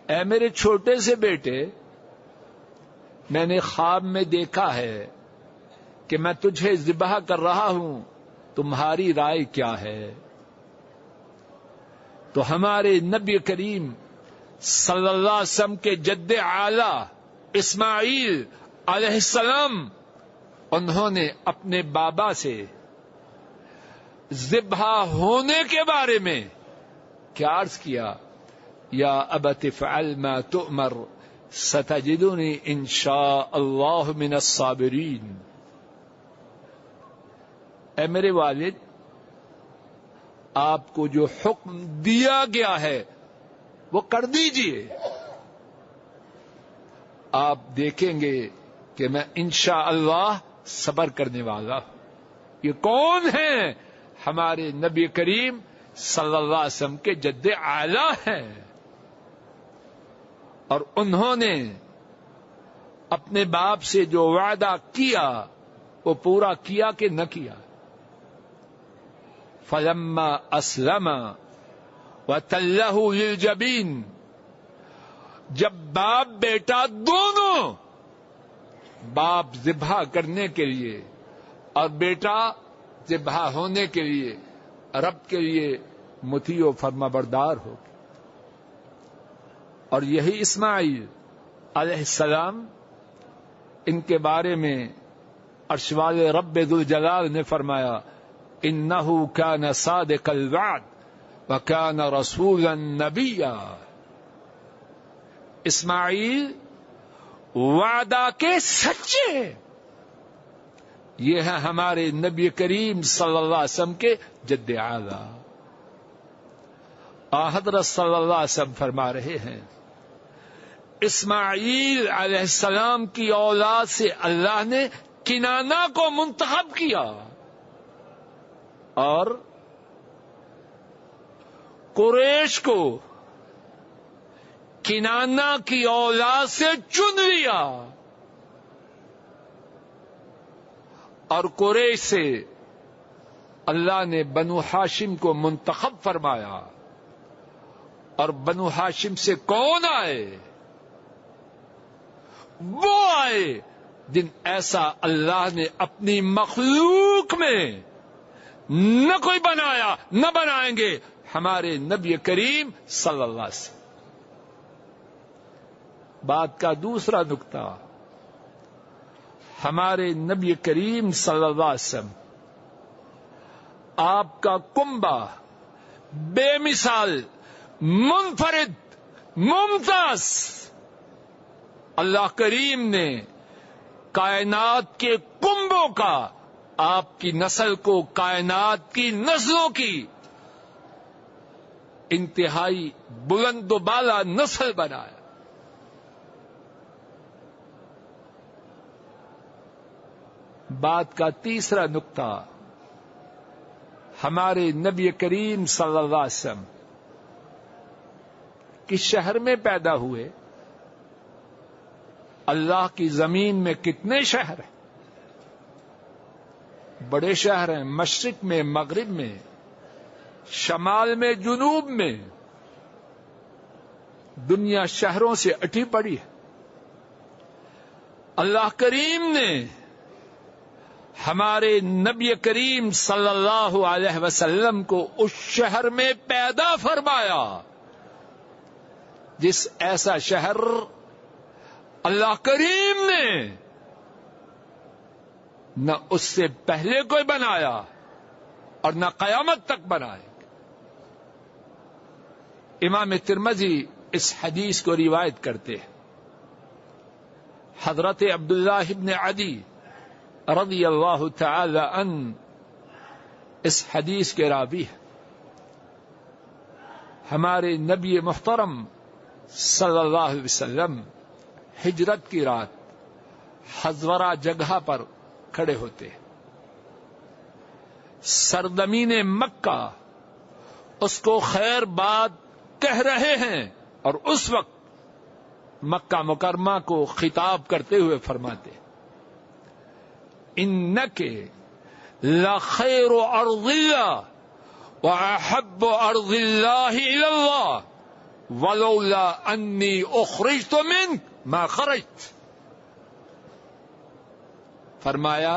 اے میرے چھوٹے سے بیٹے، میں نے خواب میں دیکھا ہے کہ میں تجھے ذبح کر رہا ہوں، تمہاری رائے کیا ہے؟ تو ہمارے نبی کریم صلی اللہ علیہ وسلم کے جد اعلی اسماعیل علیہ السلام، انہوں نے اپنے بابا سے ذبح ہونے کے بارے میں کیا عرض کیا؟ یا ابت افعل ما تؤمر ستجدنی انشاء اللہ من الصابرین۔ اے میرے والد، آپ کو جو حکم دیا گیا ہے وہ کر دیجئے، آپ دیکھیں گے کہ میں انشاءاللہ صبر کرنے والا ہوں۔ یہ کون ہیں؟ ہمارے نبی کریم صلی اللہ علیہ وسلم کے جد اعلی ہیں، اور انہوں نے اپنے باپ سے جو وعدہ کیا وہ پورا کیا کہ نہ کیا؟ فلما اسلم وتلہ للجبین، جب باپ بیٹا دونوں، باپ ذبح کرنے کے لیے اور بیٹا ذبح ہونے کے لیے رب کے لیے مطیع و فرما بردار ہو گئے، اور یہی اسماعیل علیہ السلام، ان کے بارے میں عرش والے رب ذوالجلال نے فرمایا، انہ کان صادق الوعد وکان رسولا نبیا۔ اسماعیل وعدہ کے سچے، یہ ہے ہمارے نبی کریم صلی اللہ علیہ وسلم کے جد اعلی۔ حضرت صلی اللہ علیہ وسلم فرما رہے ہیں، اسماعیل علیہ السلام کی اولاد سے اللہ نے کنانہ کو منتخب کیا اور قریش کو کنانہ کی اولاد سے چن لیا، اور قریش سے اللہ نے بنو ہاشم کو منتخب فرمایا. اور بنو ہاشم سے کون آئے؟ وہ آئے جن ایسا اللہ نے اپنی مخلوق میں نہ کوئی بنایا نہ بنائیں گے، ہمارے نبی کریم صلی اللہ علیہ وسلم. بات کا دوسرا نقطہ، ہمارے نبی کریم صلی اللہ علیہ وسلم آپ کا کنبہ بے مثال، منفرد، ممتاز. اللہ کریم نے کائنات کے کنبوں کا آپ کی نسل کو کائنات کی نسلوں کی انتہائی بلند و بالا نسل بنایا. بات کا تیسرا نقطہ، ہمارے نبی کریم صلی اللہ علیہ وسلم کس شہر میں پیدا ہوئے؟ اللہ کی زمین میں کتنے شہر ہیں؟ بڑے شہر ہیں، مشرق میں، مغرب میں، شمال میں، جنوب میں. دنیا شہروں سے اٹی پڑی ہے. اللہ کریم نے ہمارے نبی کریم صلی اللہ علیہ وسلم کو اس شہر میں پیدا فرمایا جس ایسا شہر اللہ کریم نے نہ اس سے پہلے کوئی بنایا اور نہ قیامت تک بنائے. امام ترمذی اس حدیث کو روایت کرتے ہیں. حضرت عبداللہ ابن عدی رضی اللہ تعالی عنہ اس حدیث کے راوی ہیں. ہمارے نبی محترم صلی اللہ علیہ وسلم ہجرت کی رات حضورہ جگہ پر کھڑے ہوتے ہیں. سرزمین مکہ اس کو خیر بات کہہ رہے ہیں اور اس وقت مکہ مکرمہ کو خطاب کرتے ہوئے فرماتے ہیں انک لخیر ارض اللہ واحب ارض اللہ الی اللہ ولولا انی اخرجت منک ما خرجت. فرمایا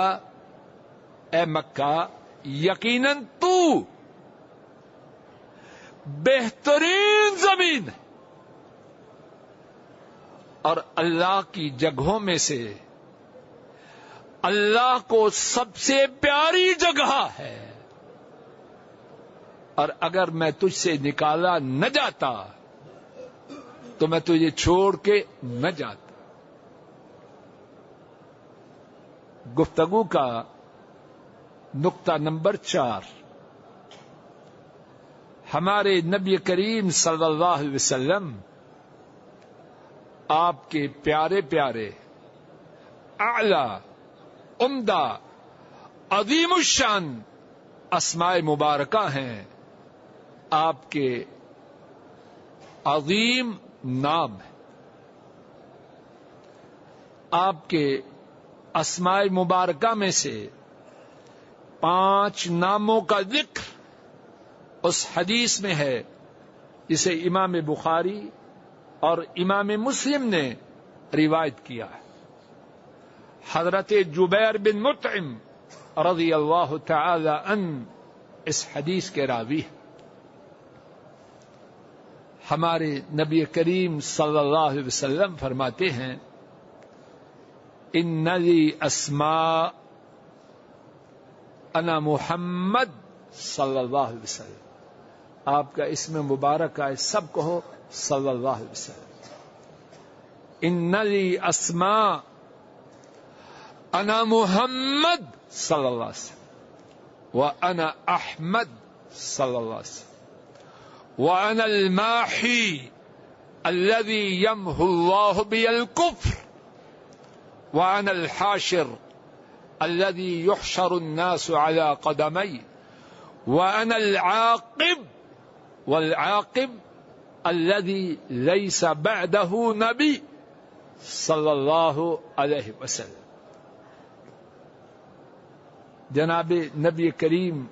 اے مکہ، یقیناً تو بہترین زمین ہے اور اللہ کی جگہوں میں سے اللہ کو سب سے پیاری جگہ ہے، اور اگر میں تجھ سے نکالا نہ جاتا تو میں تجھے چھوڑ کے نہ جاتا. گفتگو کا نقطہ نمبر 4، ہمارے نبی کریم صلی اللہ علیہ وسلم آپ کے پیارے پیارے اعلی، عمدہ، عظیم الشان اسماء مبارکہ ہیں. آپ کے عظیم نام ہے. آپ کے اسماء مبارکہ میں سے 5 ناموں کا ذکر اس حدیث میں ہے جسے امام بخاری اور امام مسلم نے روایت کیا ہے. حضرت جبیر بن مطعم رضی اللہ تعالی عنہ اس حدیث کے راوی ہیں. ہمارے نبی کریم صلی اللہ علیہ وسلم فرماتے ہیں ان لی اسماء انا محمد صلی اللہ علیہ وسلم. آپ کا اسم مبارک ہے، سب کہو صلی اللہ علیہ وسلم. ان لی اسماء انا محمد صلی اللہ علیہ وسلم وانا احمد صلی اللہ علیہ وسلم وانا الماحی الذي يمحو الله بي الكفر وانا الحاشر الذي يحشر الناس على قدمي وانا العاقب والعاقب الذي ليس بعده نبي صلی اللہ علیہ وسلم. جناب نبی کریم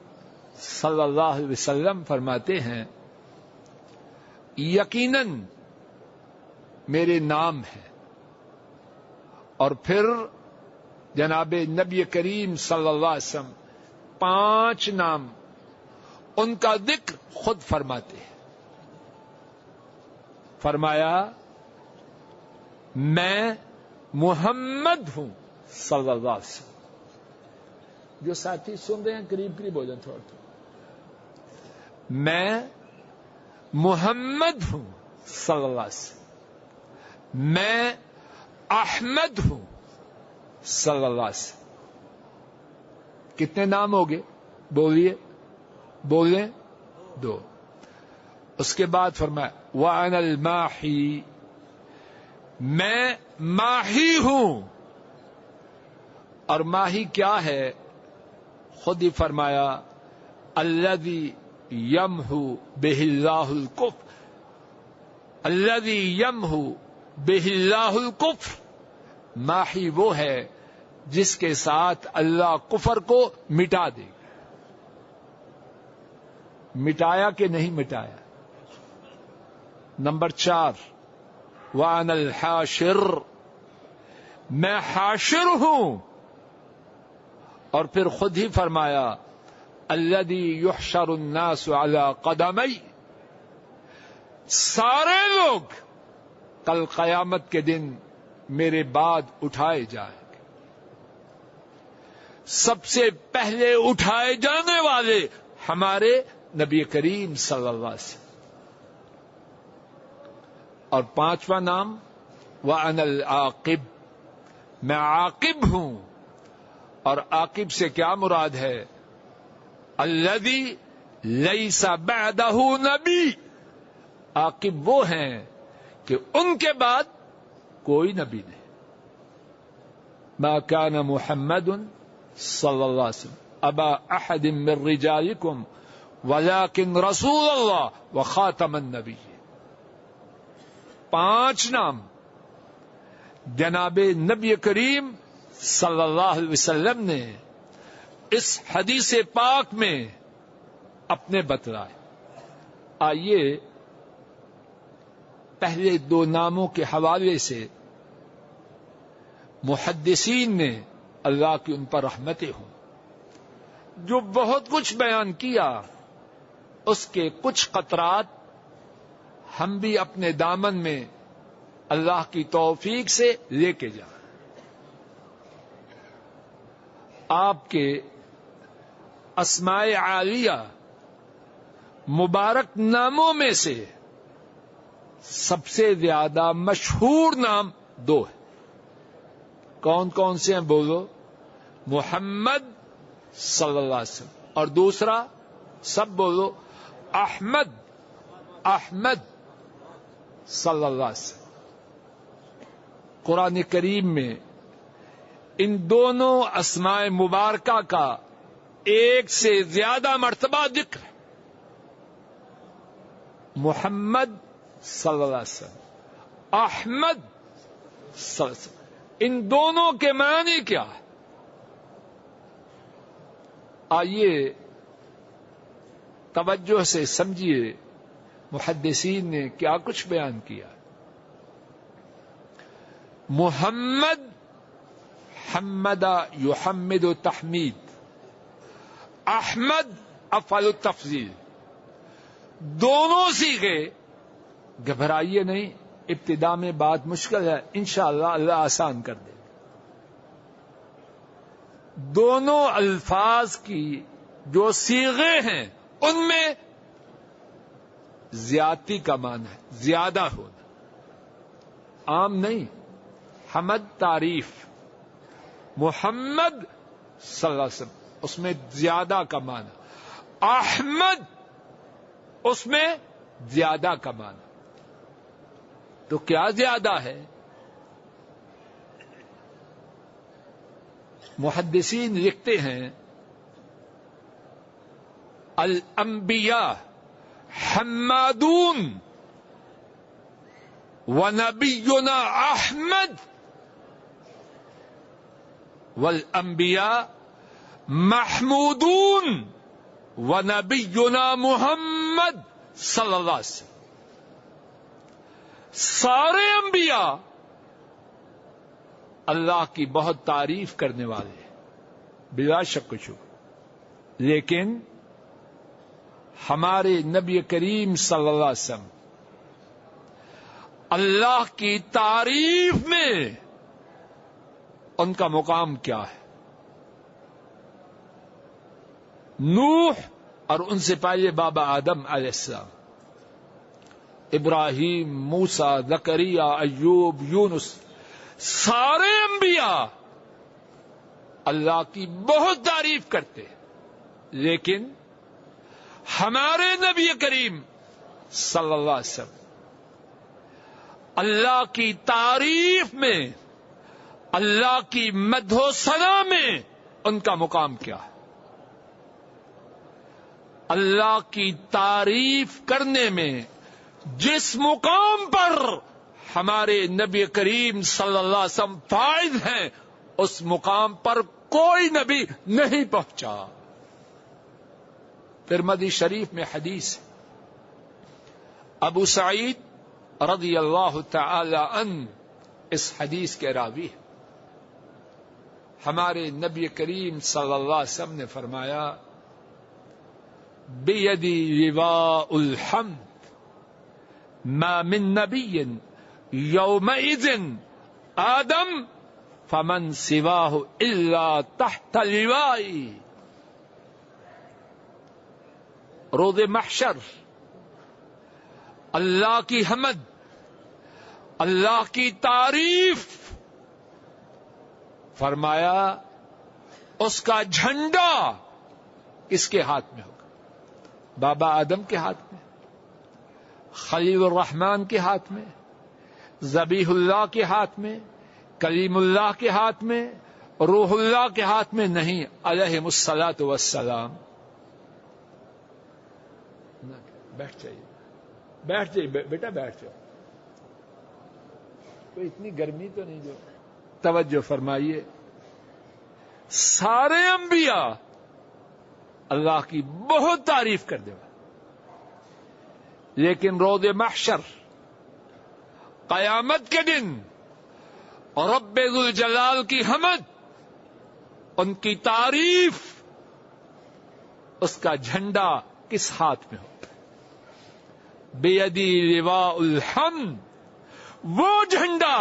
صلی اللہ علیہ وسلم فرماتے ہیں یقیناً میرے نام ہے، اور پھر جناب نبی کریم صلی اللہ علیہ وسلم 5 نام ان کا ذکر خود فرماتے ہیں. فرمایا میں محمد ہوں صلی اللہ علیہ وسلم. جو ساتھی سن رہے ہیں قریب قریب ہو جائیں تھوڑا تھوڑا. میں محمد ہوں صلی اللہ علیہ وسلم، میں احمد ہوں صلی اللہ علیہ وسلم. کتنے نام ہو گئے؟ بولیے بولیں 2. اس کے بعد فرمایا وَأَنَا الْمَاحِي، میں ماہی ہوں. اور ماہی کیا ہے؟ خود ہی فرمایا الذی یمحو بہ اللہ الکفر، الذی یمحو بہ اللہ الکفر. ماہی وہ ہے جس کے ساتھ اللہ کفر کو مٹا دے. مٹایا کہ نہیں مٹایا؟ نمبر 4 وَأَنَا الْحَاشِرُ، میں حاشر ہوں. اور پھر خود ہی فرمایا الذی یحشر الناس علی قدمی، سارے لوگ کل قیامت کے دن میرے بعد اٹھائے جائیں گے. سب سے پہلے اٹھائے جانے والے ہمارے نبی کریم صلی اللہ علیہ وسلم. اور 5واں نام وَأَنَا الْعَاقِبُ، میں عاقب ہوں. اور عاقب سے کیا مراد ہے؟ الذی لیس بعدہ نبی. عاقب وہ ہیں کہ ان کے بعد کوئی نبی نہیں. ما کان محمد صلی اللہ علیہ وسلم ابا احد من رجالکم ولکن رسول اللہ وخاتم النبی. 5 نام جناب نبی کریم صلی اللہ علیہ وسلم نے اس حدیث پاک میں اپنے بتلائے. آئیے پہلے 2 ناموں کے حوالے سے محدثین نے اللہ کی ان پر رحمتیں ہوں جو بہت کچھ بیان کیا، اس کے کچھ قطرات ہم بھی اپنے دامن میں اللہ کی توفیق سے لے کے جائیں. آپ کے اسماء عالیہ مبارک ناموں میں سے سب سے زیادہ مشہور نام 2 ہیں. کون کون سے ہیں بولو؟ محمد صلی اللہ علیہ وسلم، اور دوسرا سب بولو احمد، احمد صلی اللہ علیہ وسلم. قرآن کریم میں ان دونوں اسماء مبارکہ کا 1 سے زیادہ مرتبہ ذکر ہے. محمد صلی اللہ علیہ وسلم، احمد صلی اللہ علیہ وسلم، ان دونوں کے معنی کیا ہے؟ آئیے توجہ سے سمجھیے محدثین نے کیا کچھ بیان کیا. محمد حمد یحمد تحمید، احمد افعل التفضیل. دونوں صیغے، گھبرائیے نہیں، ابتدا میں بات مشکل ہے، انشاءاللہ اللہ آسان کر دے. دونوں الفاظ کی جو صیغے ہیں ان میں زیادتی کا معنی ہے، زیادہ ہونا، عام نہیں. حمد تعریف، محمد صلی اللہ علیہ وسلم اس میں زیادہ کا معنی، احمد اس میں زیادہ کا معنی. تو کیا زیادہ ہے؟ محدثین لکھتے ہیں الانبیاء حمادون ونبینا احمد والانبیاء محمودون و نبینا محمد صلی اللہ علیہ وسلم. سارے انبیاء اللہ کی بہت تعریف کرنے والے ہیں بلا شک و شبہ، لیکن ہمارے نبی کریم صلی اللہ علیہ وسلم اللہ کی تعریف میں ان کا مقام کیا ہے؟ نوح اور ان سے پہلے بابا آدم علیہ السلام، ابراہیم، موسیٰ، زکریا، ایوب، یونس، سارے انبیاء اللہ کی بہت تعریف کرتے ہیں، لیکن ہمارے نبی کریم صلی اللہ علیہ وسلم اللہ کی تعریف میں، اللہ کی مدح و ثنا میں ان کا مقام کیا ہے؟ اللہ کی تعریف کرنے میں جس مقام پر ہمارے نبی کریم صلی اللہ علیہ وسلم فائز ہیں، اس مقام پر کوئی نبی نہیں پہنچا. ترمذی شریف میں حدیث ہے، ابو سعید رضی اللہ تعالی عنہ اس حدیث کے راوی ہیں. ہمارے نبی کریم صلی اللہ علیہ وسلم نے فرمایا، بیدی لواء الحمد ما من نبی یومئذ آدم فمن سواہ الا تحت لوائی. روز محشر اللہ کی حمد، اللہ کی تعریف، فرمایا اس کا جھنڈا کس کے ہاتھ میں ہوگا؟ بابا آدم کے ہاتھ میں، خلیل الرحمن کے ہاتھ میں، ذبیح اللہ کے ہاتھ میں، کلیم اللہ کے ہاتھ میں، روح اللہ کے ہاتھ میں نہیں، علیہم الصلاۃ والسلام. بیٹھ جائیے، بیٹھ جائیے بیٹا، بیٹھ جاؤ، کوئی اتنی گرمی تو نہیں. جو توجہ فرمائیے، سارے انبیاء اللہ کی بہت تعریف کر دے، لیکن روز محشر قیامت کے دن رب ذوالجلال کی حمد، ان کی تعریف، اس کا جھنڈا کس ہاتھ میں ہوگا؟ بیدی لواء الحمد، وہ جھنڈا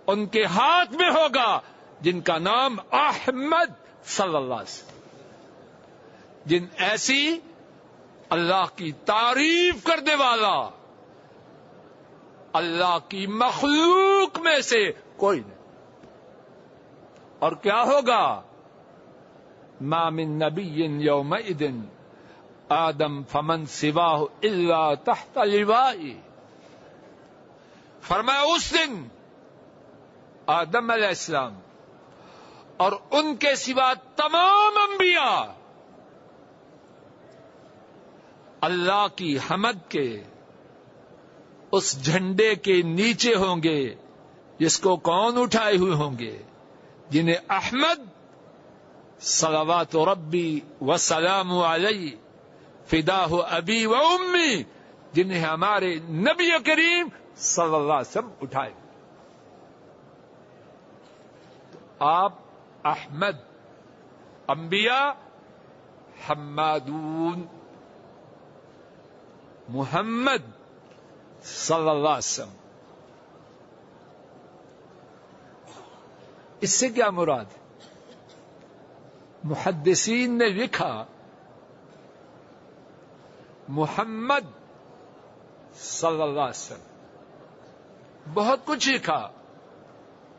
ان کے ہاتھ میں ہوگا جن کا نام احمد صلی اللہ علیہ وسلم، جن ایسی اللہ کی تعریف کرنے والا اللہ کی مخلوق میں سے کوئی نہیں. اور کیا ہوگا؟ ما من نبی یومئذ آدم فمن سواہ الا تحت لوائی. فرمایا اس دن آدم علیہ السلام اور ان کے سوا تمام انبیاء اللہ کی حمد کے اس جھنڈے کے نیچے ہوں گے جس کو کون اٹھائے ہوئے ہوں گے؟ جنہیں احمد صلوات ربی وسلام علیہ فداہ ابی و امی، جنہیں ہمارے نبی کریم صلی اللہ علیہ وسلم اٹھائے. آپ احمد، انبیاء حمادون، محمد صلی اللہ علیہ وسلم. اس سے کیا مراد ہے؟ محدثین نے لکھا محمد صلی اللہ علیہ وسلم، بہت کچھ لکھا،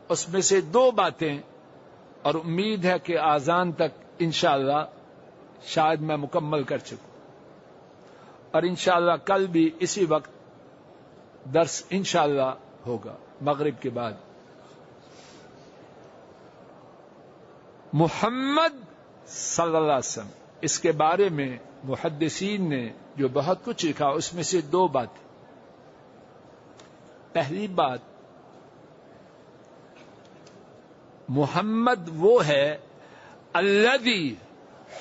اس میں سے دو باتیں، اور امید ہے کہ آذان تک انشاءاللہ شاید میں مکمل کر چکوں، اور انشاءاللہ کل بھی اسی وقت درس انشاءاللہ ہوگا مغرب کے بعد. محمد صلی اللہ علیہ وسلم، اس کے بارے میں محدثین نے جو بہت کچھ لکھا، اس میں سے دو باتیں. پہلی بات، محمد وہ ہے الذی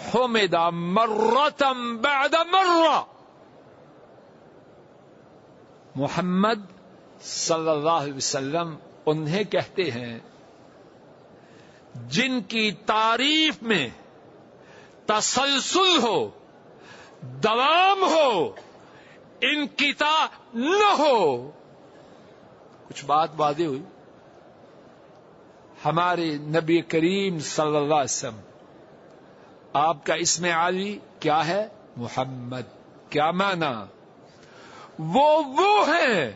حمد مرۃ بعد مرہ. محمد صلی اللہ علیہ وسلم انہیں کہتے ہیں جن کی تعریف میں تسلسل ہو، دوام ہو، انقطاع نہ ہو. کچھ بات واضح ہوئی. ہمارے نبی کریم صلی اللہ علیہ وسلم، آپ کا اسم عالی کیا ہے؟ محمد. کیا معنی؟ وہ ہیں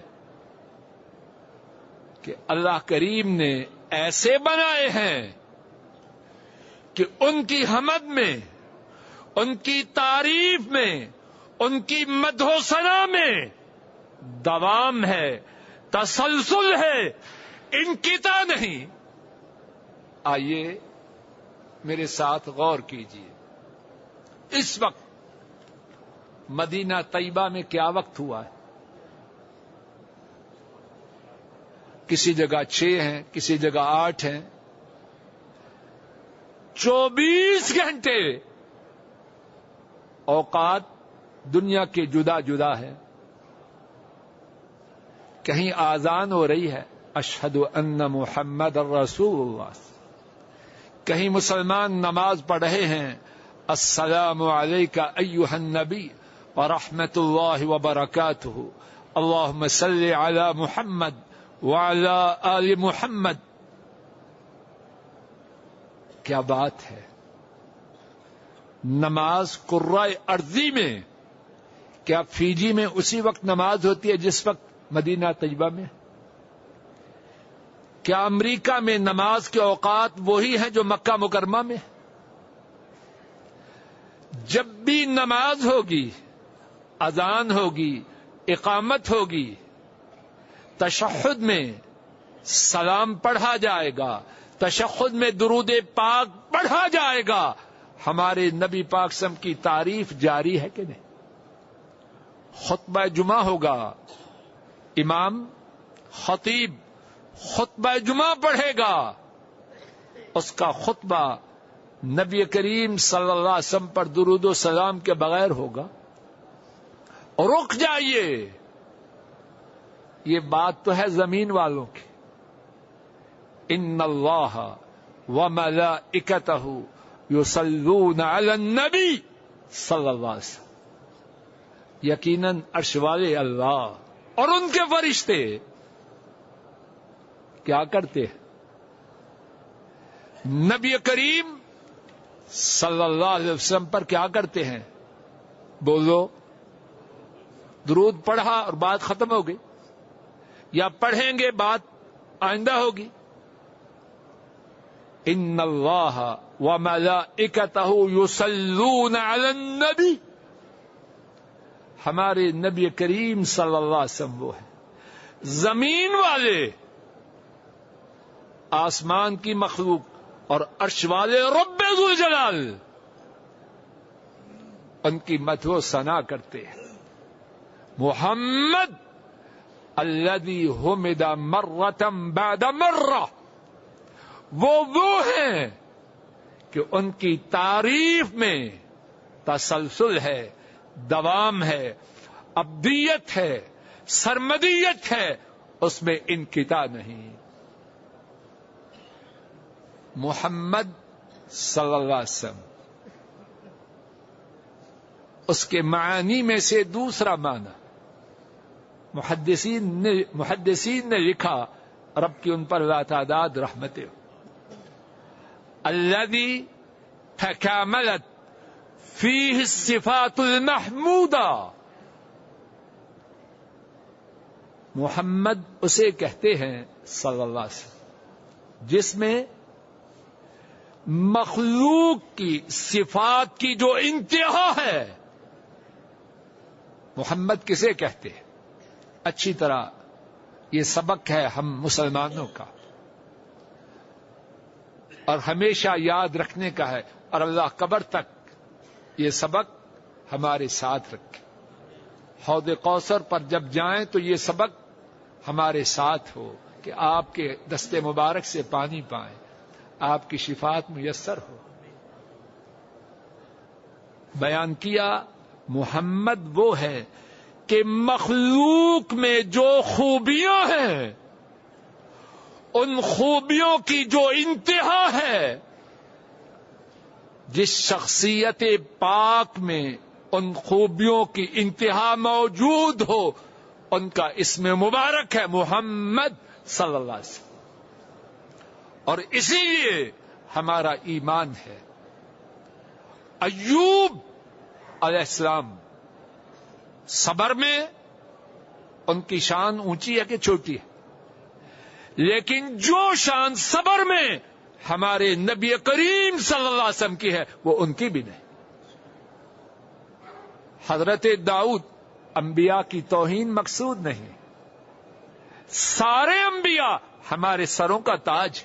کہ اللہ کریم نے ایسے بنائے ہیں کہ ان کی حمد میں، ان کی تعریف میں، ان کی مدح و ثنا میں دوام ہے، تسلسل ہے، انقطاع نہیں. آئیے میرے ساتھ غور کیجیے. اس وقت مدینہ طیبہ میں کیا وقت ہوا ہے؟ کسی جگہ 6 ہیں، کسی جگہ 8 ہیں. 24 گھنٹے اوقات دنیا کے جدا جدا ہے. کہیں آذان ہو رہی ہے اشہد ان محمد الرسول اللہ، کہیں مسلمان نماز پڑھ رہے ہیں السلام علیک ایھا النبی ورحمۃ اللہ وبرکاتہ اللہم صل علی محمد وعلی آل محمد. کیا بات ہے! نماز قرۂ ارضی میں، کیا فیجی میں اسی وقت نماز ہوتی ہے جس وقت مدینہ طیبہ میں؟ کیا امریکہ میں نماز کے اوقات وہی ہیں جو مکہ مکرمہ میں؟ جب بھی نماز ہوگی، اذان ہوگی، اقامت ہوگی، تشہد میں سلام پڑھا جائے گا، تشہد میں درود پاک پڑھا جائے گا. ہمارے نبی پاک صلی اللہ علیہ وسلم کی تعریف جاری ہے کہ نہیں؟ خطبہ جمعہ ہوگا، امام خطیب خطبہ جمعہ پڑھے گا، اس کا خطبہ نبی کریم صلی اللہ علیہ وسلم پر درود و سلام کے بغیر ہوگا. رک جائیے، یہ بات تو ہے زمین والوں کی. ان اللہ وملائکتہ یصلون علی النبی صلی اللہ علیہ وسلم. یقیناً عرش والے اللہ اور ان کے فرشتے کیا کرتے ہیں؟ نبی کریم صلی اللہ علیہ وسلم پر کیا کرتے ہیں؟ بولو. درود پڑھا اور بات ختم ہو گئی، یا پڑھیں گے بات آئندہ ہوگی. ان اللہ وملائکتہ یصلون علی النبی. ہمارے نبی کریم صلی اللہ علیہ وسلم وہ ہے. زمین والے، آسمان کی مخلوق اور عرش والے رب ذوالجلال ان کی مدح و ثنا کرتے ہیں. محمد الذی حمد مرۃ بعد مرہ، وہ ہیں کہ ان کی تعریف میں تسلسل ہے، دوام ہے، ابدیت ہے، سرمدیت ہے، اس میں انقطاع نہیں. محمد صلی اللہ علیہ وسلم، اس کے معانی میں سے دوسرا معنی محدثین نے لکھا، رب کی ان پر لاتعداد رحمتیں، الذی تکاملت فیہ الصفات المحمودہ. محمد اسے کہتے ہیں صلی اللہ علیہ وسلم جس میں مخلوق کی صفات کی جو انتہا ہے. محمد کسے کہتے ہیں؟ اچھی طرح یہ سبق ہے ہم مسلمانوں کا، اور ہمیشہ یاد رکھنے کا ہے، اور اللہ قبر تک یہ سبق ہمارے ساتھ رکھے. حوض کوثر پر جب جائیں تو یہ سبق ہمارے ساتھ ہو کہ آپ کے دستے مبارک سے پانی پائیں، آپ کی شفاعت میسر ہو. بیان کیا محمد وہ ہے کہ مخلوق میں جو خوبیاں ہیں ان خوبیوں کی جو انتہا ہے، جس شخصیت پاک میں ان خوبیوں کی انتہا موجود ہو ان کا اسم مبارک ہے محمد صلی اللہ علیہ وسلم، اور اسی لیے ہمارا ایمان ہے۔ ایوب علیہ السلام صبر میں ان کی شان اونچی ہے کہ چھوٹی ہے، لیکن جو شان صبر میں ہمارے نبی کریم صلی اللہ علیہ وسلم کی ہے وہ ان کی بھی نہیں۔ حضرت داؤد انبیاء کی توہین مقصود نہیں، سارے انبیاء ہمارے سروں کا تاج،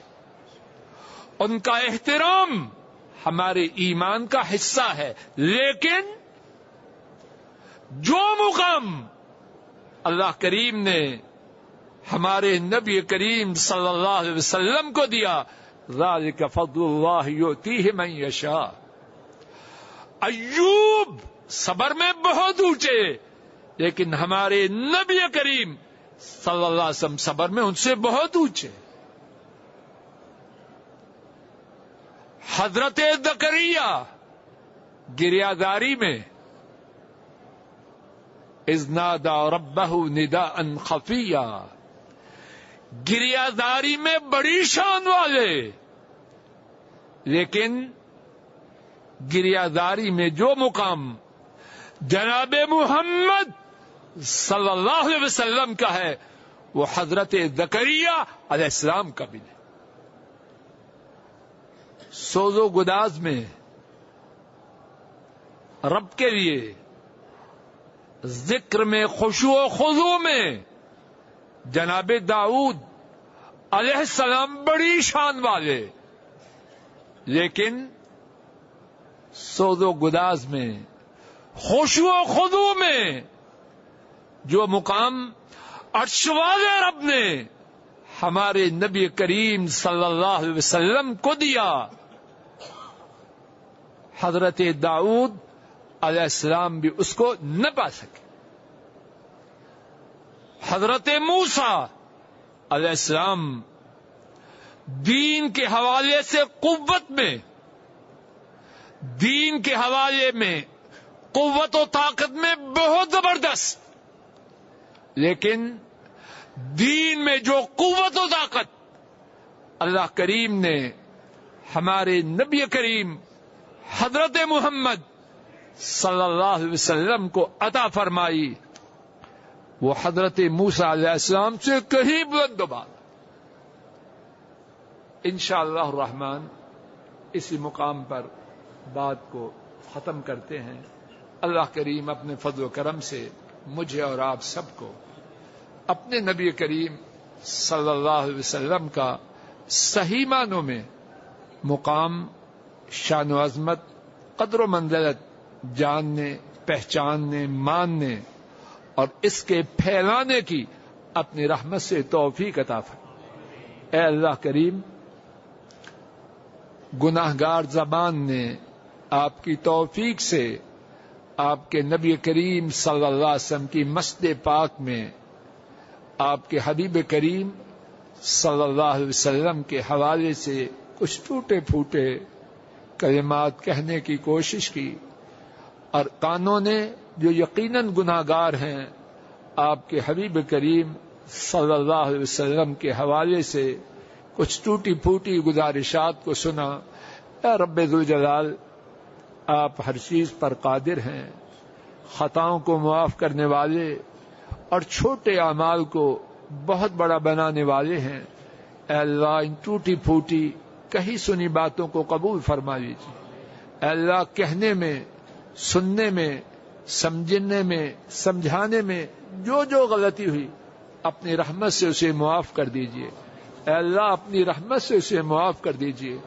ان کا احترام ہمارے ایمان کا حصہ ہے، لیکن جو مقام اللہ کریم نے ہمارے نبی کریم صلی اللہ علیہ وسلم کو دیا، ذالک فضل اللہ یؤتیہ من یشاء۔ ایوب صبر میں بہت اونچے، لیکن ہمارے نبی کریم صلی اللہ علیہ وسلم صبر میں ان سے بہت اونچے۔ حضرت زکریا گریہ داری میں اذ نادى ربه نداء خفیا، گریہ داری میں بڑی شان والے، لیکن گریہ داری میں جو مقام جناب محمد صلی اللہ علیہ وسلم کا ہے وہ حضرت زکریا علیہ السلام کا بھی نہیں۔ سوز و گداز میں رب کے لیے، ذکر میں خشوع و خضوع میں جناب داؤد علیہ السلام بڑی شان والے، لیکن سوز و گداز میں خشوع و خضوع میں جو مقام عرش والے رب نے ہمارے نبی کریم صلی اللہ علیہ وسلم کو دیا، حضرت داؤد علیہ السلام بھی اس کو نہ پا سکے۔ حضرت موسیٰ علیہ السلام دین کے حوالے سے قوت میں، دین کے حوالے میں قوت و طاقت میں بہت زبردست، لیکن دین میں جو قوت و طاقت اللہ کریم نے ہمارے نبی کریم حضرت محمد صلی اللہ علیہ وسلم کو عطا فرمائی وہ حضرت موسیٰ علیہ السلام سے کہیں بلند و بالا۔ انشاءاللہ الرحمن اسی مقام پر بات کو ختم کرتے ہیں۔ اللہ کریم اپنے فضل و کرم سے مجھے اور آپ سب کو اپنے نبی کریم صلی اللہ علیہ وسلم کا صحیح معنوں میں مقام، شان و عظمت، قدر و منزلت جاننے، پہچاننے، ماننے اور اس کے پھیلانے کی اپنی رحمت سے توفیق عطا فرمائے۔ اے اللہ کریم، گناہگار زبان نے آپ کی توفیق سے آپ کے نبی کریم صلی اللہ علیہ وسلم کی مسجد پاک میں آپ کے حبیب کریم صلی اللہ علیہ وسلم کے حوالے سے کچھ ٹوٹے پھوٹے کلمات کہنے کی کوشش کی، اور کانوں نے جو یقیناً گناہگار ہیں آپ کے حبیب کریم صلی اللہ علیہ وسلم کے حوالے سے کچھ ٹوٹی پھوٹی گزارشات کو سنا۔ اے رب ذوالجلال، آپ ہر چیز پر قادر ہیں، خطاؤں کو معاف کرنے والے اور چھوٹے اعمال کو بہت بڑا بنانے والے ہیں۔ اے اللہ، ان ٹوٹی پھوٹی کہیں سنی باتوں کو قبول فرما لیجیے۔ اے اللہ، کہنے میں، سننے میں، سمجھنے میں، سمجھانے میں جو جو غلطی ہوئی اپنی رحمت سے اسے معاف کر دیجیے۔ اے اللہ، اپنی رحمت سے اسے معاف کر دیجیے۔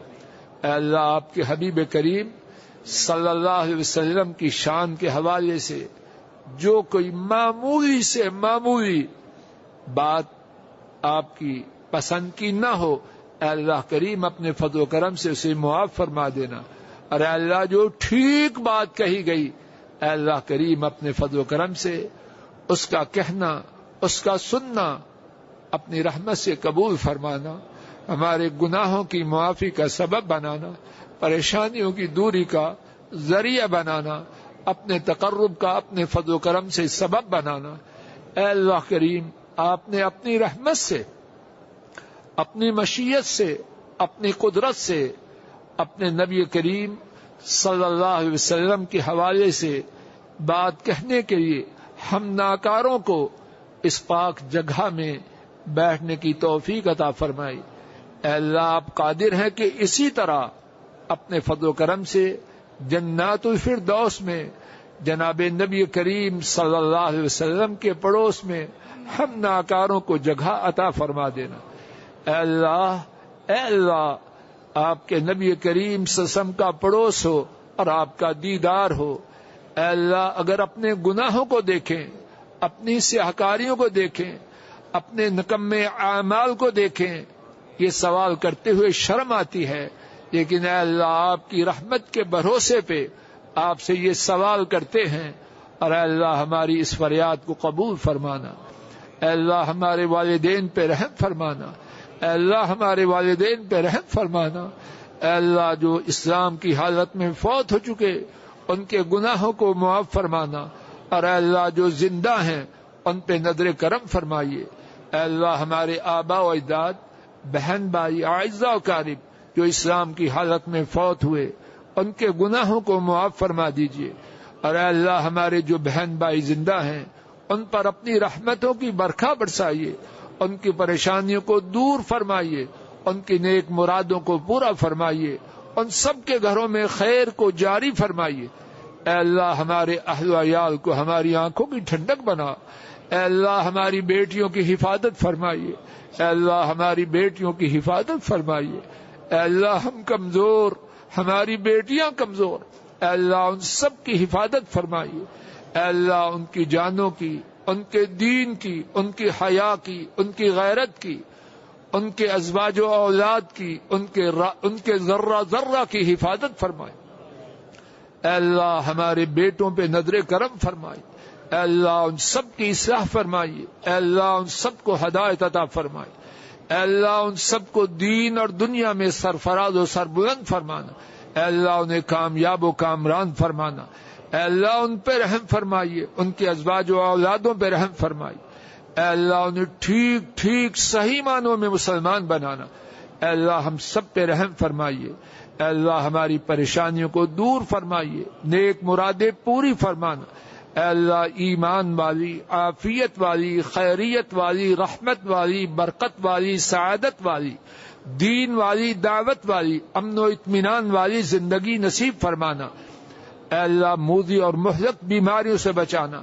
اے اللہ، آپ کے حبیب کریم صلی اللہ علیہ وسلم کی شان کے حوالے سے جو کوئی معمولی سے معمولی بات آپ کی پسند کی نہ ہو، اے اللہ کریم اپنے فضل و کرم سے اسے معاف فرما دینا۔ اور اے اللہ جو ٹھیک بات کہی گئی، اے اللہ کریم اپنے فضل و کرم سے اس کا کہنا، اس کا سننا اپنی رحمت سے قبول فرمانا، ہمارے گناہوں کی معافی کا سبب بنانا، پریشانیوں کی دوری کا ذریعہ بنانا، اپنے تقرب کا اپنے فضل و کرم سے سبب بنانا۔ اے اللہ کریم آپ نے اپنی رحمت سے، اپنی مشیت سے، اپنی قدرت سے اپنے نبی کریم صلی اللہ علیہ وسلم کے حوالے سے بات کہنے کے لیے ہم ناکاروں کو اس پاک جگہ میں بیٹھنے کی توفیق عطا فرمائی۔ اے اللہ آپ قادر ہیں کہ اسی طرح اپنے فضل و کرم سے جنات الفردوس میں جناب نبی کریم صلی اللہ علیہ وسلم کے پڑوس میں ہم ناکاروں کو جگہ عطا فرما دینا۔ اے اللہ آپ کے نبی کریم صلی اللہ علیہ وسلم کا پڑوس ہو اور آپ کا دیدار ہو۔ اے اللہ اگر اپنے گناہوں کو دیکھیں، اپنی سیاہکاریوں کو دیکھیں، اپنے نکمے اعمال کو دیکھیں، یہ سوال کرتے ہوئے شرم آتی ہے، لیکن اے اللہ آپ کی رحمت کے بھروسے پہ آپ سے یہ سوال کرتے ہیں، اور اے اللہ ہماری اس فریاد کو قبول فرمانا۔ اے اللہ ہمارے والدین پہ رحم فرمانا۔ اے اللہ ہمارے والدین پہ رحم فرمانا۔ اے اللہ جو اسلام کی حالت میں فوت ہو چکے ان کے گناہوں کو معاف فرمانا، اور اے اللہ جو زندہ ہیں ان پہ نظر کرم فرمائیے۔ اے اللہ ہمارے آبا و اجداد، بہن بھائی، اعزاء و اقارب جو اسلام کی حالت میں فوت ہوئے ان کے گناہوں کو معاف فرما دیجیے، اور اے اللہ ہمارے جو بہن بھائی زندہ ہیں ان پر اپنی رحمتوں کی برکھا برسائیے، ان کی پریشانیوں کو دور فرمائیے، ان کی نیک مرادوں کو پورا فرمائیے، ان سب کے گھروں میں خیر کو جاری فرمائیے۔ اے اللہ ہمارے اہل و عیال کو ہماری آنکھوں کی ٹھنڈک بنا۔ اے اللہ ہماری بیٹیوں کی حفاظت فرمائیے۔ اے اللہ ہماری بیٹیوں کی حفاظت فرمائیے۔ اے اللہ ہم کمزور، ہماری بیٹیاں کمزور، اے اللہ ان سب کی حفاظت فرمائیے۔ اے اللہ ان کی جانوں کی، ان کے دین کی، ان کی حیا کی، ان کی غیرت کی، ان کے ازواج و اولاد کی، ان کے ذرہ ذرہ کی حفاظت فرمائے۔ اے اللہ ہمارے بیٹوں پہ نظر کرم فرمائے۔ اے اللہ ان سب کی اصلاح فرمائیے۔ اے اللہ ان سب کو ہدایت عطا فرمائے۔ اے اللہ ان سب کو دین اور دنیا میں سرفراز و سربلند فرمانا۔ اے اللہ انہیں کامیاب و کامران فرمانا۔ اے اللہ ان پہ رحم فرمائیے، ان کے ازواج و اولادوں پہ رحم فرمائیے۔ اے اللہ انہیں ٹھیک ٹھیک صحیح معنوں میں مسلمان بنانا۔ اے اللہ ہم سب پہ رحم فرمائیے۔ اے اللہ ہماری پریشانیوں کو دور فرمائیے، نیک مرادیں پوری فرمانا۔ اے اللہ ایمان والی، عافیت والی، خیریت والی، رحمت والی، برکت والی، سعادت والی، دین والی، دعوت والی، امن و اطمینان والی زندگی نصیب فرمانا۔ اے اللہ موذی اور مہلک بیماریوں سے بچانا۔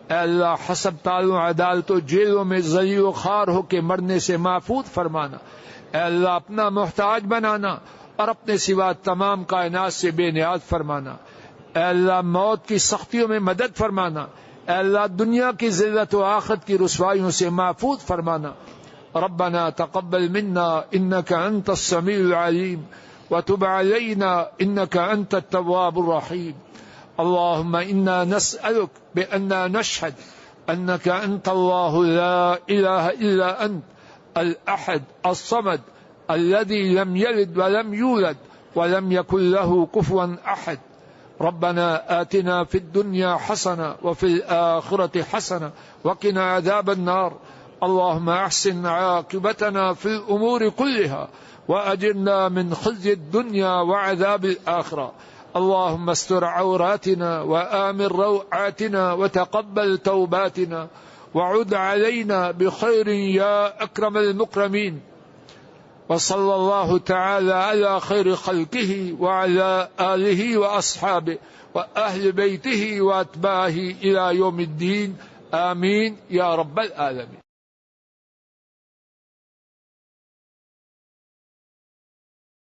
اے اللہ حسب تالوں عدالتوں جیلوں میں ذلیل و خوار ہو کے مرنے سے محفوظ فرمانا۔ اے اللہ اپنا محتاج بنانا اور اپنے سوا تمام کائنات سے بے نیاز فرمانا۔ اے اللہ موت کی سختیوں میں مدد فرمانا۔ اے اللہ دنیا کی ذلت و آخرت کی رسوائیوں سے محفوظ فرمانا۔ ربنا تقبل منا انك انت السميع العليم وتب علينا انك انت التواب الرحيم۔ اللهم انا نسألك بأننا نشهد انك انت الله لا اله الا انت الاحد الصمد الذي لم يلد ولم يولد ولم يكن له كفوا احد۔ ربنا آتنا في الدنيا حسنة وفي الآخرة حسنة وقنا عذاب النار۔ اللهم احسن عاقبتنا في الأمور كلها وأجرنا من خزي الدنيا وعذاب الآخرة۔ اللهم استر عوراتنا وآمن روعاتنا وتقبل توباتنا وعد علينا بخير يا أكرم المكرمين۔ وصلى الله تعالى على خير خلقه وعلى آله وأصحابه وأهل بيته وأتباعه إلى يوم الدين، آمين يا رب العالمين۔